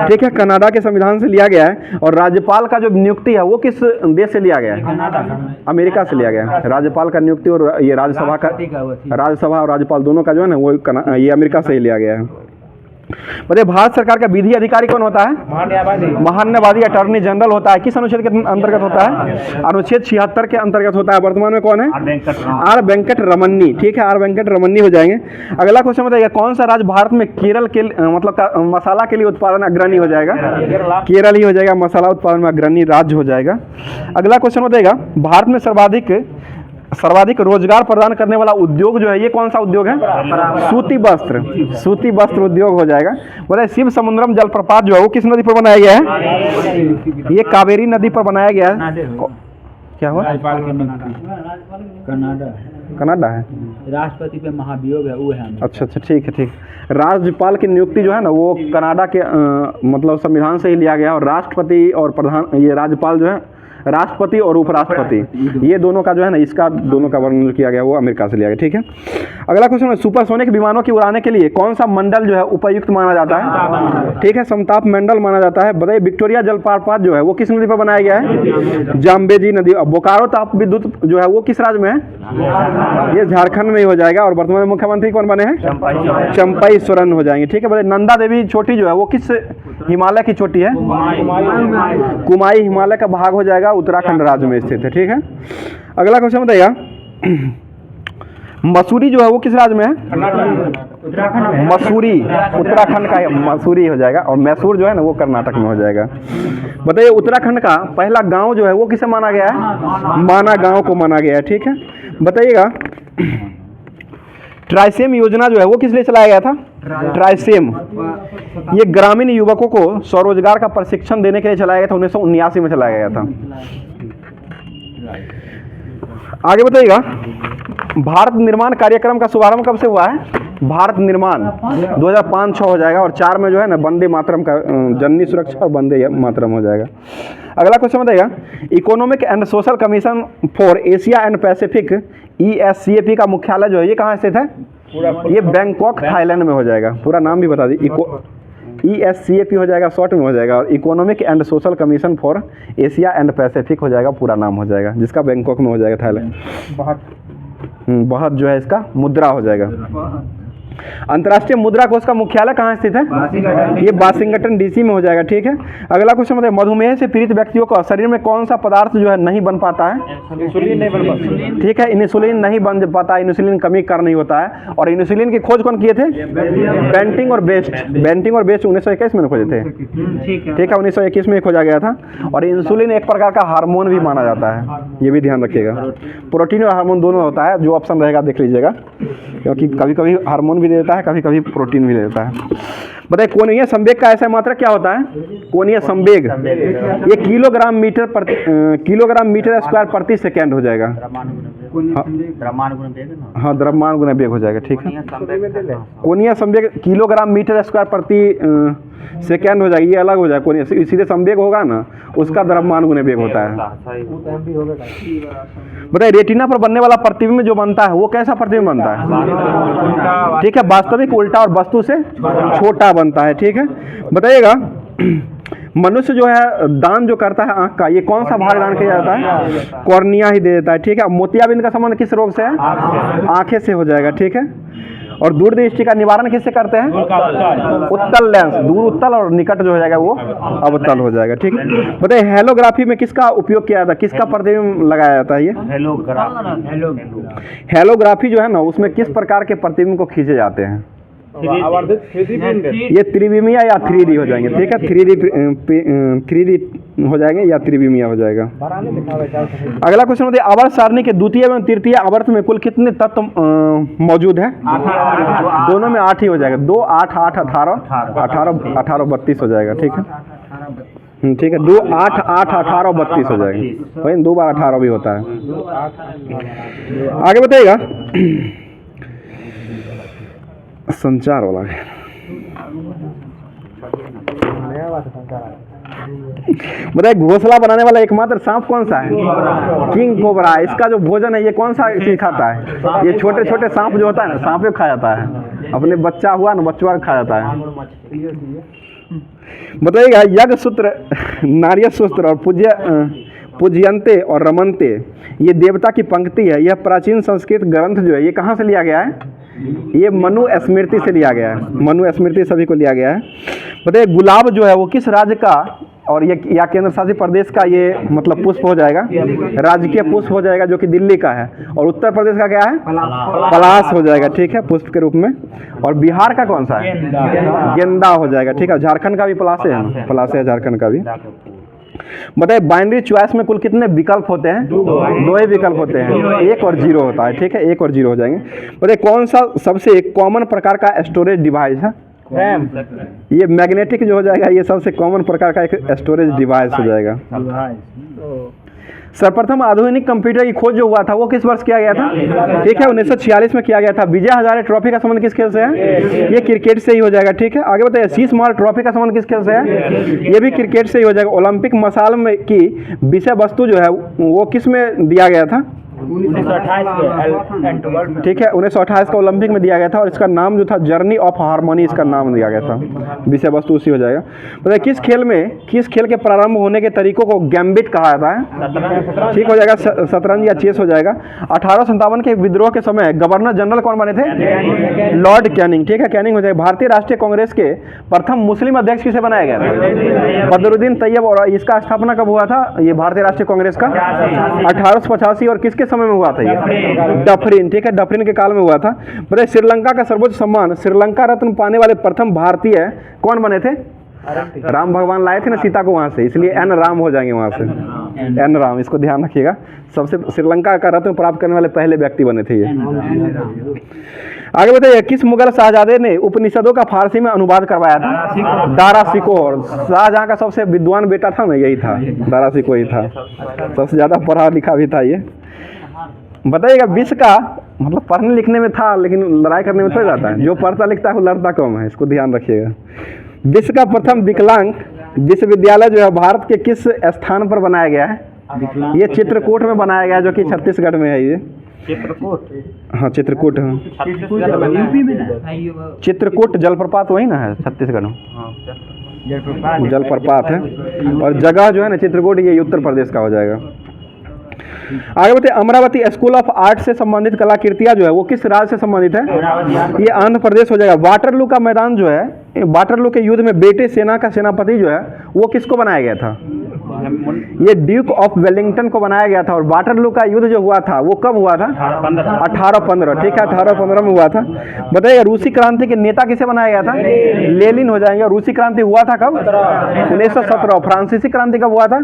ठीक है, कनाडा के संविधान से लिया गया है। और राज्यपाल का जो नियुक्ति है वो किस देश से लिया गया है? अमेरिका से लिया गया है। राज्यपाल का नियुक्ति और ये राज्यसभा और राज्यपाल दोनों का जो है ना वो ये अमेरिका से ही लिया गया है। बताइए भारत सरकार का विधि अधिकारी कौन होता है? महान्यायवादी अटॉर्नी जनरल होता है। किस अनुच्छेद के अंतर्गत होता है? अनुच्छेद 76 के अंतर्गत होता है। वर्तमान में कौन है? आर वेंकट रमन्नी। ठीक है, आर वेंकट रमन्नी हो जाएंगे। अगला क्वेश्चन बताइए कौन सा राज्य भारत में केरल के मतलब मसाला के लिए उत्पादन अग्रणी हो जाएगा? केरल ही हो जाएगा, मसाला उत्पादन में अग्रणी राज्य हो जाएगा। अगला क्वेश्चन बताइएगा भारत में सर्वाधिक रोजगार प्रदान करने वाला उद्योग जो है ये कौन सा उद्योग है? सूती वस्त्र उद्योग हो जाएगा। बोले शिव समुद्रम जलप्रपात जो है वो किस नदी पर बनाया गया है? ये कावेरी नदी पर बनाया गया है। क्या हुआ? कनाडा है। राष्ट्रपति पे महाभियोग है वो है। अच्छा, ठीक है, ठीक। राज्यपाल की नियुक्ति जो है ना वो कनाडा के मतलब संविधान से ही लिया गया, और राष्ट्रपति और प्रधान ये राज्यपाल जो है राष्ट्रपति और उपराष्ट्रपति ये दोनों का जो है ना इसका दोनों का वर्णन किया गया वो अमेरिका से लिया गया। ठीक है, अगला क्वेश्चन है सुपरसोनिक विमानों की उड़ाने के लिए कौन सा मंडल जो है उपयुक्त माना जाता है? ठीक है, समताप मंडल माना जाता है। बताइए विक्टोरिया जलप्रपात जो है वो किस नदी पर बनाया गया है? जाम्बेजी नदी। बोकारो ताप विद्युत जो है वो किस राज्य में है? ये झारखंड में ही हो जाएगा। और वर्तमान मुख्यमंत्री कौन बने हैं? चंपई सोरेन हो जाएंगे। ठीक है, बोले नंदा देवी चोटी जो है वो किस हिमालय की चोटी है? कुमाई हिमालय का भाग हो जाएगा, उत्तराखंड राज्य में स्थित है। ठीक है, अगला क्वेश्चन बताइएगा मसूरी जो है वो किस राज्य में है? मसूरी उत्तराखंड का मसूरी हो जाएगा, और मैसूर जो है ना वो कर्नाटक में हो जाएगा। बताइए उत्तराखंड का पहला गांव जो है वो किसे माना गया है? माना गांव को माना गया है। ठीक है, बताइएगा ट्राइसेम योजना जो है वो किस लिए चलाया गया था? ट्राइसेम ये ग्रामीण युवकों को स्वरोजगार का प्रशिक्षण देने के लिए चलाया गया था। 1979 में चलाया गया था। आगे बताइएगा भारत निर्माण कार्यक्रम का शुभारंभ कब से हुआ है? भारत निर्माण 2005-06 हो जाएगा, और 4 में जो है ना वंदे मातरम का जननी सुरक्षा और वंदे मातरम हो जाएगा। अगला क्वेश्चन बताइएगा economic and social commission for Asia and Pacific ESCAP का मुख्यालय जो है ये कहाँ स्थित है? ये बैंकॉक थाईलैंड में हो जाएगा। पूरा नाम भी बता दी, ESCAP हो जाएगा, शॉर्ट में हो जाएगा, और economic and social commission for Asia and Pacific हो जाएगा, पूरा नाम हो जाएगा, जिसका बैंकॉक में हो जाएगा थाईलैंड। बहुत जो है इसका मुद्रा हो जाएगा। अंतर्राष्ट्रीय मुद्रा कोष का मुख्यालय कहाँ स्थित है? ये वाशिंगटन DC में हो जाएगा। ठीक है, अगला क्वेश्चन बताइए मधुमेह से पीड़ित व्यक्तियों को शरीर में कौन सा पदार्थ जो है नहीं बन पाता है? इंसुलिन नहीं बन पाता। ठीक है, इंसुलिन नहीं बन पाता, इंसुलिन कमी कारण नहीं होता है। और इंसुलिन की खोज कौन किए थे? बेंटिंग और बेस्ट 1921 में खोजे थे। ठीक है, 1921 में खोजा गया था। और इंसुलिन एक प्रकार का हार्मोन भी माना जाता है, ये भी ध्यान रखिएगा। प्रोटीन और हार्मोन दोनों होता है, जो ऑप्शन रहेगा देख लीजिएगा, क्योंकि कभी कभी हार्मोन भी देता है, कभी कभी प्रोटीन भी देता है। बताइए कोणीय संवेग का ऐसा मात्रा क्या होता है? कोणीय संवेग ये किलोग्राम मीटर स्क्वायर प्रति सेकेंड हो जाएगा। हाँ, द्रव्यमान गुना वेग हो जाएगा। ठीक है, कोणीय संवेग किलोग्राम मीटर स्क्वायर प्रति सेकेंड हो जाएगा, ये अलग हो जाएगा। कोणीय सीधे संवेग होगा ना, उसका द्रव्यमान गुना वेग होता है। बताइए रेटिना पर बनने वाला प्रतिबिंब जो बनता है वो कैसा प्रतिबिंब बनता है? ठीक है, वास्तविक, उल्टा और वस्तु से छोटा बनता है। ठीक है, बताइएगा मनुष्य जो है दान जो करता है आंख का, ये कौन सा भाग दान किया जाता है? कॉर्निया ही दे देता है। ठीक है, मोतियाबिंद का संबंध किस रोग से है? आंखें से हो जाएगा। ठीक है, और दूरदृष्टि का निवारण किससे करते हैं? उत्तल लेंस, दूर उत्तल और निकट जो हो जाएगा वो अवतल हो जाएगा। ठीक है, बताइए हेलोग्राफी में किसका उपयोग किया जाता है? किसका प्रतिबिंब लगाया जाता है? ये हेलोग्राफी जो है ना उसमें किस प्रकार के प्रतिबिंब को खींचे जाते हैं? ये त्रिविमीय या 3D हो जाएंगे। ठीक है, 3D हो जाएंगे या त्रिविमीय हो जाएगा। अगला क्वेश्चन बताइए आवर्त सारणी के द्वितीय एवं तृतीय आवर्त में कुल कितने तत्व मौजूद है? दोनों में 8 ही हो जाएगा। 2, 8, 8, 18, 32 हो जाएगा। ठीक है, ठीक है, 2, 8, 8, 18, 32 हो जाएगा। वही 2 बार 18 भी होता है। आगे बताइएगा संचार वाला है। बताइए घोंसला बनाने वाला एकमात्र सांप कौन सा है? King cobra. इसका जो भोजन है ये कौन सा चीज खाता है? ये छोटे छोटे सांप जो होता है ना, सांप खा जाता है। अपने बच्चा हुआ ना, बच्चा खा जाता है। बताइएगा यज्ञ सूत्र, नारियल सूत्र और पूज्यंते और रमनते ये देवता की पंक्ति है। यह प्राचीन संस्कृत ग्रंथ जो है ये कहाँ से लिया गया है? ये मनु स्मृति से लिया गया है, मनु स्मृति सभी को लिया गया है। बताइए गुलाब जो है वो किस राज्य का और ये या केंद्र शासित प्रदेश का ये मतलब पुष्प हो जाएगा, राजकीय पुष्प हो जाएगा जो कि दिल्ली का है, और उत्तर प्रदेश का क्या है, पलाश हो जाएगा, ठीक है, पुष्प के रूप में। और बिहार का कौन सा है, गेंदा हो जाएगा, ठीक है। झारखंड का भी पलाश है, पलाश है झारखंड का भी। बताइए बाइनरी चॉइस में कुल कितने विकल्प होते हैं, दो ही विकल्प होते हैं, 1 और 0 होता है, ठीक है, 1 और 0 हो जाएंगे। बताइए कौन सा सबसे कॉमन प्रकार का स्टोरेज डिवाइस है, ये मैग्नेटिक जो हो जाएगा, ये सबसे कॉमन प्रकार का एक स्टोरेज डिवाइस हो जाएगा। सर्वप्रथम आधुनिक कंप्यूटर की खोज जो हुआ था वो किस वर्ष किया गया था, ठीक है, 1946 में किया गया था। विजय हजारे ट्रॉफी का संबंध किस खेल से है, ये क्रिकेट से ही हो जाएगा, ठीक है। आगे बताइए शीश महल ट्रॉफी का संबंध किस खेल से है, ये भी क्रिकेट से ही हो जाएगा। ओलंपिक मसाल में की विषय वस्तु जो है वो किस में दिया गया था, 1928 ठीक है, 1928 का ओलंपिक में दिया गया था, और इसका नाम जो था जर्नी ऑफ हार्मोनी इसका नाम दिया गया था, विषय वस्तु उसी हो जाएगा। बताइए किस खेल के प्रारंभ होने के तरीकों को गैम्बिट कहा जाता है, ठीक हो जाएगा, शतरंज या चेस हो जाएगा। 1857 के विद्रोह के समय गवर्नर जनरल कौन बने थे, लॉर्ड कैनिंग, ठीक है, कैनिंग हो जाएगा। भारतीय राष्ट्रीय कांग्रेस के प्रथम मुस्लिम अध्यक्ष किसे बनाया गया था, बदरुद्दीन तैयब, और इसका स्थापना कब हुआ था, ये भारतीय राष्ट्रीय कांग्रेस का 1885, और किसके समय में हुआ था, ये डफरिन, ठीक है, डफरिन के काल में हुआ था। बताइए श्रीलंका का सर्वोच्च सम्मान श्रीलंका रत्न पाने वाले प्रथम भारतीय कौन बने थे, राम भगवान लाए थे ना सीता को वहां से, इसलिए एन राम हो जाएंगे वहां से, एन राम, इसको ध्यान रखिएगा। सबसे श्रीलंका का रत्न प्राप्त करने वाले पहले व्यक्ति बने थे ये। आगे बताइए किस मुगल शाहजादे ने उपनिषदों का फारसी में अनुवाद करवाया था, दारा शिकोह। शाहजहां का सबसे विद्वान बेटा था ना, यही था, दारा शिकोह ही था, सबसे ज्यादा पढ़ा लिखा भी था ये। बताइएगा विश्व का मतलब पढ़ने लिखने में था लेकिन लड़ाई करने में थोड़ी रहता है, जो पढ़ता लिखता है वो लड़ता कम है, इसको ध्यान रखिएगा। विश्व का प्रथम विकलांग विश्वविद्यालय जो है भारत के किस स्थान पर बनाया गया है, ये चित्रकूट में बनाया गया, जो कि छत्तीसगढ़ में है ये, हाँ चित्रकूट है, चित्रकूट जलप्रपात वही ना है छत्तीसगढ़ में, जलप्रपात है, और जगह जो है ना चित्रकूट, ये उत्तर प्रदेश का हो जाएगा। आगे बताइए अमरावती स्कूल ऑफ आर्ट से संबंधित कलाकृतियां जो है वो किस राज्य से संबंधित है, ये आंध्र प्रदेश हो जाएगा। वाटरलू का मैदान जो है, वाटरलू के युद्ध में ब्रिटिश सेना का सेनापति जो है वो किसको बनाया गया था, ये ड्यूक ऑफ वेलिंगटन को बनाया गया था। और वाटरलू का युद्ध जो हुआ था वो कब हुआ था, 1815, ठीक है, 1815 में हुआ था। बताइए रूसी क्रांति के नेता किसे बनाया गया था, लेनिन हो जाएंगे। रूसी क्रांति हुआ था कब, 1917। फ्रांसीसी क्रांति कब हुआ था,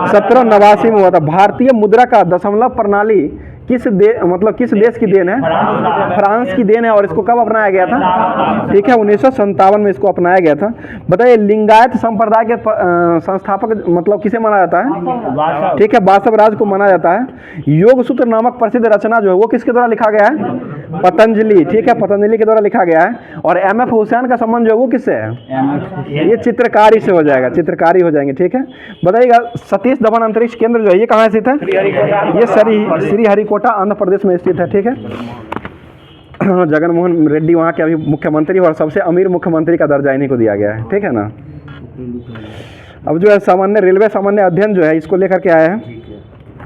1789 में हुआ था। भारतीय मुद्रा का दशमलव प्रणाली किस देश की देन है, फ्रांस की देन है, और इसको कब अपनाया गया था, ठीक है, 1957 में इसको अपनाया गया था। बताइए लिंगायत संप्रदाय के संस्थापक मतलब किसे माना जाता है, ठीक है, बासव राज को माना जाता है। योग सूत्र नामक प्रसिद्ध रचना जो है वो किसके द्वारा लिखा गया है, पतंजलि, ठीक है, पतंजलि के द्वारा लिखा गया है। और एम.एफ. हुसैन का संबंध जो है वो किससे है, ये चित्रकारी से हो जाएगा, चित्रकारी हो जाएंगे, ठीक है। बताइएगा सतीश धवन अंतरिक्ष केंद्र जो है ये कहाँ स्थित है, ये श्रीहरिकोटा आंध्र प्रदेश में स्थित है, ठीक है। जगनमोहन रेड्डी वहाँ के अभी मुख्यमंत्री और सबसे अमीर मुख्यमंत्री का दर्जा इन्हीं को दिया गया है, ठीक है ना। अब जो है सामान्य रेलवे सामान्य अध्ययन जो है इसको लेकर के आया है,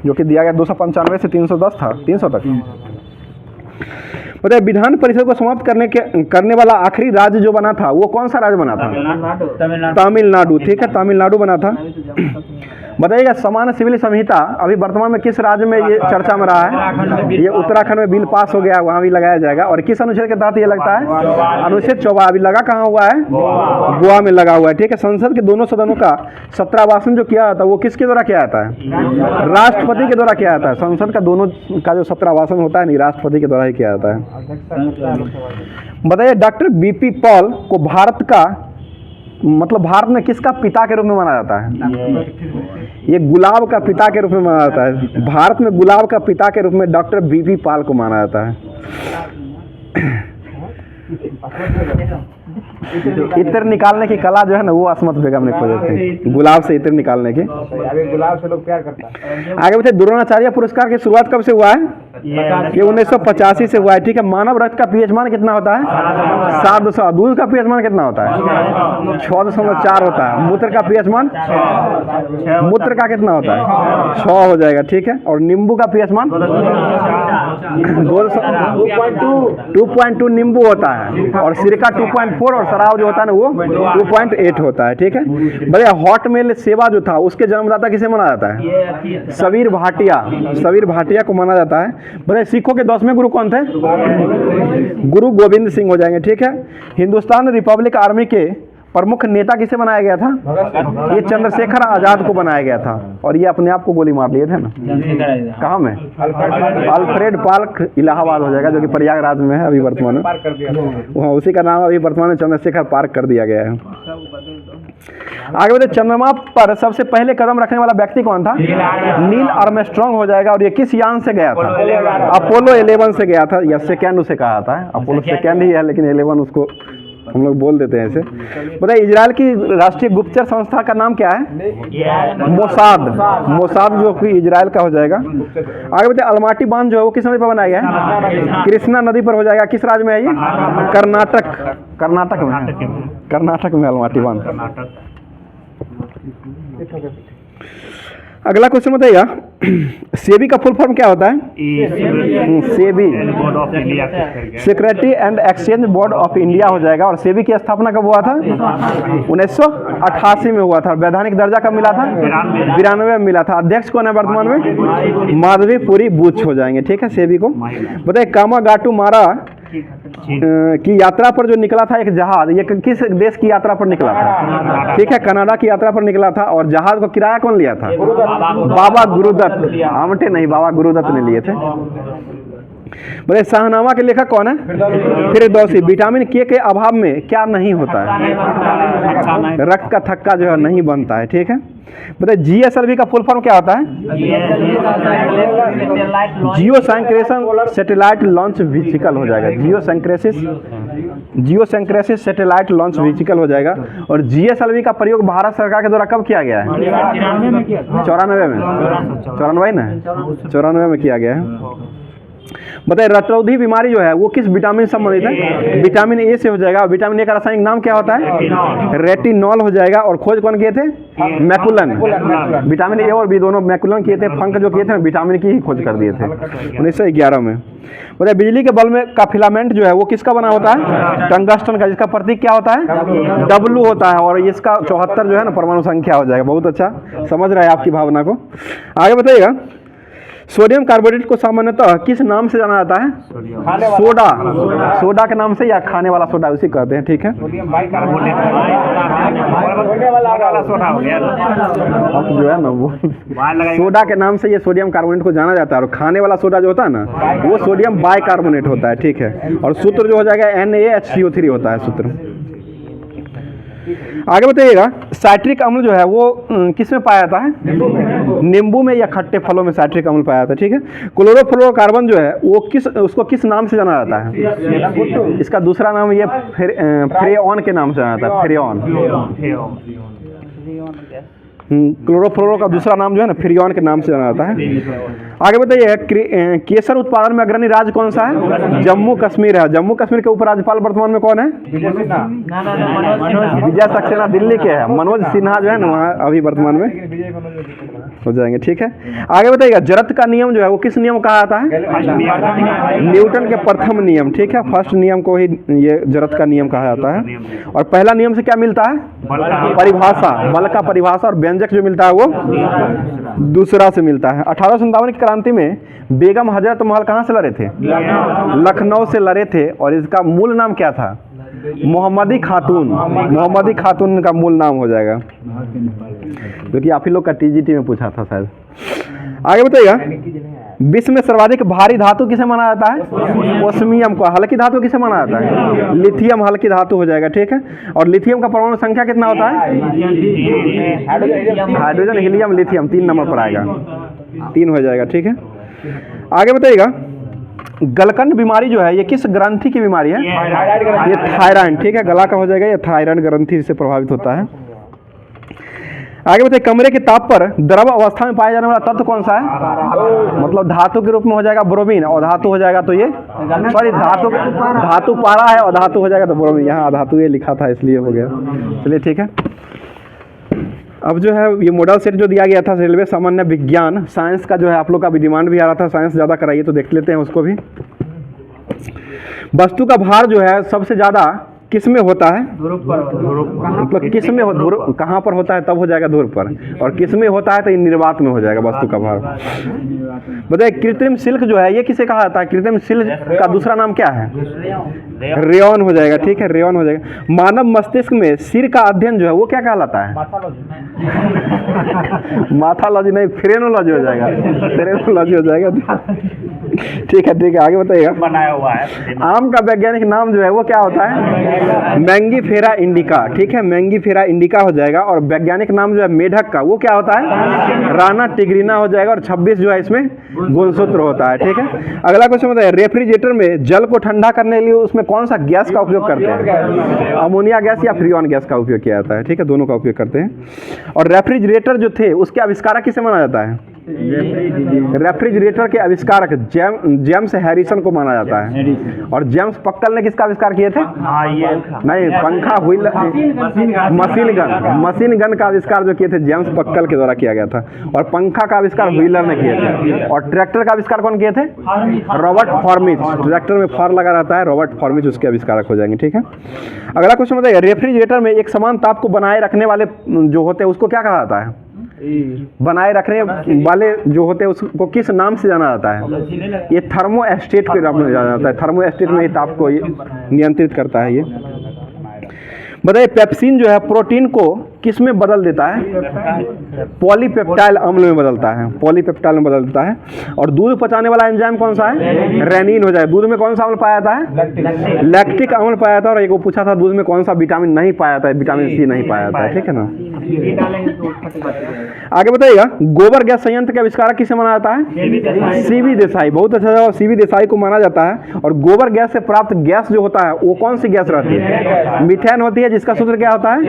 जो कि दिया गया 295 से 310 था, 300 तक। बताइए विधान परिषद को समाप्त करने वाला आखिरी राज्य जो बना था वो कौन सा राज्य बना था, तमिलनाडु, ठीक है, तमिलनाडु बना था। बताइएगा समान सिविल संहिता अभी वर्तमान में किस राज्य में ये चर्चा में रहा है, ये उत्तराखंड में बिल पास हो गया, वहाँ भी लगाया जाएगा। और किस अनुच्छेद के तहत ये लगता है, अनुच्छेद 14। अभी लगा कहाँ हुआ है, गोवा में लगा हुआ है, ठीक है। संसद के दोनों सदनों का सत्रावासन जो किया जाता है वो किसके द्वारा किया जाता है, राष्ट्रपति के द्वारा किया जाता है। संसद का दोनों का जो सत्रावासन होता है नहीं, राष्ट्रपति के द्वारा ही किया जाता है। बताइए डॉक्टर बीपी पॉल को भारत का मतलब भारत में किसका पिता के रूप में माना जाता है, ये गुलाब का पिता के रूप में माना जाता है। भारत में गुलाब का पिता के रूप में डॉक्टर बीपी पॉल को माना जाता है। इत्र निकालने की कला जो है ना वो असमत बेगम ने खोजी थी, गुलाब से इत्र निकालने की। अभी गुलाब से लोग प्यार करता है। आगे बताइए द्रोणाचार्य पुरस्कार की शुरुआत कब से हुआ है, ये 1985 से हुआ है, ठीक है। मानव रक्त का पीएच मान कितना होता है, 700। दूध का पीएच मान कितना होता है, 6.4 होता है। मूत्र का पीएच मान, मूत्र का कितना होता है, 6 हो जाएगा, ठीक है। और नींबू का पीएच मान 2.2 नींबू होता है और सिरका 2.4 और शराब जो होता है ना वो 2.8 होता है, ठीक है। भैया हॉटमेल सेवा जो था उसके जन्मदाता किसे माना जाता है? सबीर भाटिया को माना जाता है। भैया सिखों के 10वें गुरु कौन थे? गुरु गोविंद सिंह हो जाएंगे, ठीक है। हिंदुस्तान रिपब्लिक आर्मी के प्रमुख नेता किसे बनाया गया था? ये चंद्रशेखर आजाद को बनाया गया था और ये अपने आप को गोली मार लिए थे ना, कहाँ में? अल्फ्रेड पार्क, इलाहाबाद हो जाएगा, जो कि प्रयागराज में है अभी वर्तमान में। वहाँ उसी का नाम अभी वर्तमान में चंद्रशेखर पार्क कर दिया गया है। आगे बढ़ते, चंद्रमा पर सबसे पहले कदम रखने वाला व्यक्ति कौन था? नील आर्मस्ट्रांग हो जाएगा। और ये किस यान से गया था? अपोलो 11 से गया था, या सेकेंड उसे कहा जाता है। अपोलो सेकेंड ही है लेकिन 11 उसको हम लोग बोल देते हैं ऐसे। बताइए इजराइल की राष्ट्रीय गुप्तचर संस्था का नाम क्या है? मोसाद जो कि इजराइल का हो जाएगा। आगे बताइए अलमाटी बांध जो है वो किस नदी पर बनाया गया है? कृष्णा नदी पर हो जाएगा। किस राज्य में है ये? कर्नाटक में अलमाटी बांध। अगला क्वेश्चन बताइएगा, सेबी का फुल फॉर्म क्या होता है? SEBI security and exchange board of India हो जाएगा। और सेबी की स्थापना कब हुआ था? 1988 में हुआ था। वैधानिक दर्जा कब मिला था? 92 में मिला था। अध्यक्ष कौन है वर्तमान में? माधवीपुरी बुच हो जाएंगे, ठीक है। सेबी को बताइए कामागाटू मारा की यात्रा पर जो निकला था एक जहाज, ये किस देश की यात्रा पर निकला था? ठीक है, कनाडा की यात्रा पर निकला था। और जहाज को किराया कौन लिया था? बाबा गुरुदत्त, आमटे नहीं, बाबा गुरुदत्त ने लिए थे। बोले शाहनामा के लेखक कौन है? फिरदौसी। विटामिन के अभाव में क्या नहीं होता है? रक्त का थक्का जो है नहीं बनता है, ठीक है। बताइए जीएसएलवी का फुल फॉर्म क्या होता है? जियो सैंक्रेशन सैटेलाइट लॉन्च व्हीकल हो जाएगा। जियो सैंक्रेसिस सैटेलाइट लॉन्च व्हीकल हो जाएगा। और जीएसएलवी का प्रयोग भारत सरकार के द्वारा कब किया गया है? 94 में किया गया है। बताइए रटौधी बीमारी जो है वो किस विटामिन से संबंधित है? विटामिन ए से हो जाएगा। विटामिन ए का रासायनिक नाम क्या होता है? रेटिनॉल हो जाएगा। और खोज कौन किए थे? मैकुलन। विटामिन ए और बी दोनों मैकुलन किए थे। फंक जो किए थे विटामिन की ही खोज कर दिए थे 1911 में। बताइए बिजली के बल्ब में का फिलामेंट जो है वो किसका बना होता है? टंगस्टन का, जिसका प्रतीक क्या होता है? डब्लू होता है। और इसका 74 जो है ना परमाणु संख्या हो जाएगा। बहुत अच्छा समझ रहा है आपकी भावना को। आगे बताइएगा सोडियम कार्बोनेट को सामान्यतः किस नाम से जाना जाता है? सोडा के नाम से, या खाने वाला सोडा उसी कहते हैं, ठीक है। अब जो है ना वो सोडा के नाम से ये सोडियम कार्बोनेट को जाना जाता है। और खाने वाला सोडा जो होता है ना वो सोडियम बाइकार्बोनेट होता है, ठीक है। और सूत्र जो हो जाएगा NaHCO3 होता है सूत्र। आगे बताइएगा साइट्रिक अम्ल जो है वो किस में पाया जाता है? नींबू में या खट्टे फलों में साइट्रिक अम्ल पाया जाता है, ठीक है। क्लोरोफ्लोरोकार्बन जो है वो उसको किस नाम से जाना जाता है? इसका दूसरा नाम ये फ्रेऑन के नाम से जाना जाता है। फ्रेऑन क्लोरोफ्लोरो का दूसरा नाम जो है ना फ्रियॉन के नाम से जाना जाता है। आगे बताइए केसर उत्पादन में अग्रणी राज्य कौन सा है? जम्मू कश्मीर है। जम्मू कश्मीर के उपराज्यपाल वर्तमान में कौन है? विजय सक्सेना दिल्ली के है। मनोज सिन्हा जो है ना वहाँ अभी वर्तमान में हो जाएंगे, ठीक है। आगे बताइएगा जरत का नियम जो है वो किस नियम कहा जाता है? न्यूटन के प्रथम नियम, ठीक है। फर्स्ट नियम को ही ये जरत का नियम कहा जाता है। और पहला नियम से क्या मिलता है? परिभाषा, बल का परिभाषा। और व्यंजक जो मिलता है वो दूसरा से मिलता है। 1857 की क्रांति में बेगम हजरत महल कहाँ से लड़े थे? लखनऊ से लड़े थे। और इसका मूल नाम क्या था? मोहम्मदी खातून का मूल नाम हो जाएगा, क्योंकि आप ही लोग का टीजीटी में पूछा था शायद। आगे बताइएगा विश्व में सर्वाधिक भारी धातु किसे माना जाता है? ओस्मियम को। हल्की धातु किसे माना जाता है? लिथियम हल्की धातु हो जाएगा, ठीक है। और लिथियम का परमाणु संख्या कितना होता है? हाइड्रोजन हीलियम लिथियम 3 नंबर पर आएगा, 3 हो जाएगा, ठीक है। आगे बताइएगा गलकंड बीमारी जो है ये किस ग्रंथि की बीमारी है? ये थायराइड, ठीक है। गला का हो जाएगा। ये थायराइड ग्रंथि से प्रभावित होता है। आगे बताइए कमरे के ताप पर द्रव अवस्था में पाया जाने वाला तत्व कौन सा है? मतलब धातु के रूप में हो जाएगा ब्रोमीन। और धातु हो जाएगा तो ये धातु पारा है। और धातु हो जाएगा तो ब्रोमीन। यहाँ धातु ये लिखा था इसलिए हो गया। चलिए ठीक है। अब जो है ये मॉडल सेट जो दिया गया था रेलवे सामान्य विज्ञान साइंस का जो है आप लोग का भी डिमांड भी आ रहा था, साइंस ज़्यादा कराइए तो देख लेते हैं उसको भी। वस्तु का भार जो है सबसे ज़्यादा किस में होता है, मतलब किस में कहाँ पर होता है तब हो जाएगा ध्रुव पर, और किस में होता है तो निर्वात में हो जाएगा वस्तु का भार। बताइए कृत्रिम सिल्क जो है ये किसे कहा जाता है, कृत्रिम सिल्क का दूसरा नाम क्या है, रेयॉन हो जाएगा, ठीक है रेयॉन हो जाएगा। मानव मस्तिष्क में सिर का अध्ययन जो है वो क्या कहलाता है, माथालॉजी नहीं फ्रेनोलॉजी हो जाएगा, फ्रेनोलॉजी हो जाएगा। ठीक है आगे बताइएगा। बनाया हुआ है। आम का वैज्ञानिक नाम जो है वो क्या होता है, मैंगीफेरा इंडिका, ठीक है मैंगीफेरा इंडिका हो जाएगा। और वैज्ञानिक नाम जो है मेढक का वो क्या होता है, राना टिग्रीना हो जाएगा। और 26 जो है इसमें गुणसूत्र होता है, ठीक है। अगला क्वेश्चन बताइए, रेफ्रिजरेटर में जल को ठंडा करने के लिए उसमें कौन सा गैस का उपयोग करते हैं, अमोनिया गैस या फ्रीऑन गैस का उपयोग किया जाता है, ठीक है दोनों का उपयोग करते हैं। और रेफ्रिजरेटर जो थे उसके आविष्कारक किसे माना जाता है, रेफ्रिजरेटर के आविष्कारक जेम्स हैरिसन को माना जाता है। और जेम्स पक्कल ने किसका आविष्कार किए थे, नहीं पंखा व्हील मशीन गन का आविष्कार जो किए थे जेम्स पक्कल के द्वारा किया गया था। और पंखा का आविष्कार व्हीलर ने किए थे। और ट्रैक्टर का आविष्कार कौन किए थे, रॉबर्ट फॉर्मिच, ट्रैक्टर में फार लगा रहता है, रॉबर्ट फॉर्मिच उसके आविष्कारक हो जाएंगे, ठीक है। अगला क्वेश्चन बताइए, रेफ्रिजरेटर में एक समान ताप को बनाए रखने वाले जो होते हैं उसको क्या कहा जाता है, बनाए रखने वाले जो होते हैं उसको किस नाम से जाना जाता है, ये थर्मोस्टेट के नाम से जाना जाता है। थर्मोस्टेट में ही ताप को नियंत्रित करता है ये। बताइए पेप्सिन जो है प्रोटीन को किस में बदल देता है, पॉलीपेप्टाइल अम्ल में बदलता है, पॉलीपेप्टाइल में बदल देता है। और दूध पचाने वाला एंजाइम कौन सा है, रेनिन हो जाए। दूध में कौन सा अम्ल पाया जाता है, लैक्टिक अम्ल पाया जाता है। और एक वो पूछा था दूध में कौन सा विटामिन नहीं पाया जाता है, विटामिन सी नहीं पाया जाता है, ठीक है ना। आगे बताइएगा, गोबर गैस संयंत्र के आविष्कारक किसे माना जाता है, सीवी देसाई, बहुत अच्छा जवाब, सीवी देसाई को माना जाता है। और गोबर गैस से प्राप्त गैस जो होता है वो कौन सी गैस रहती है, मीथेन होती है, जिसका सूत्र क्या होता है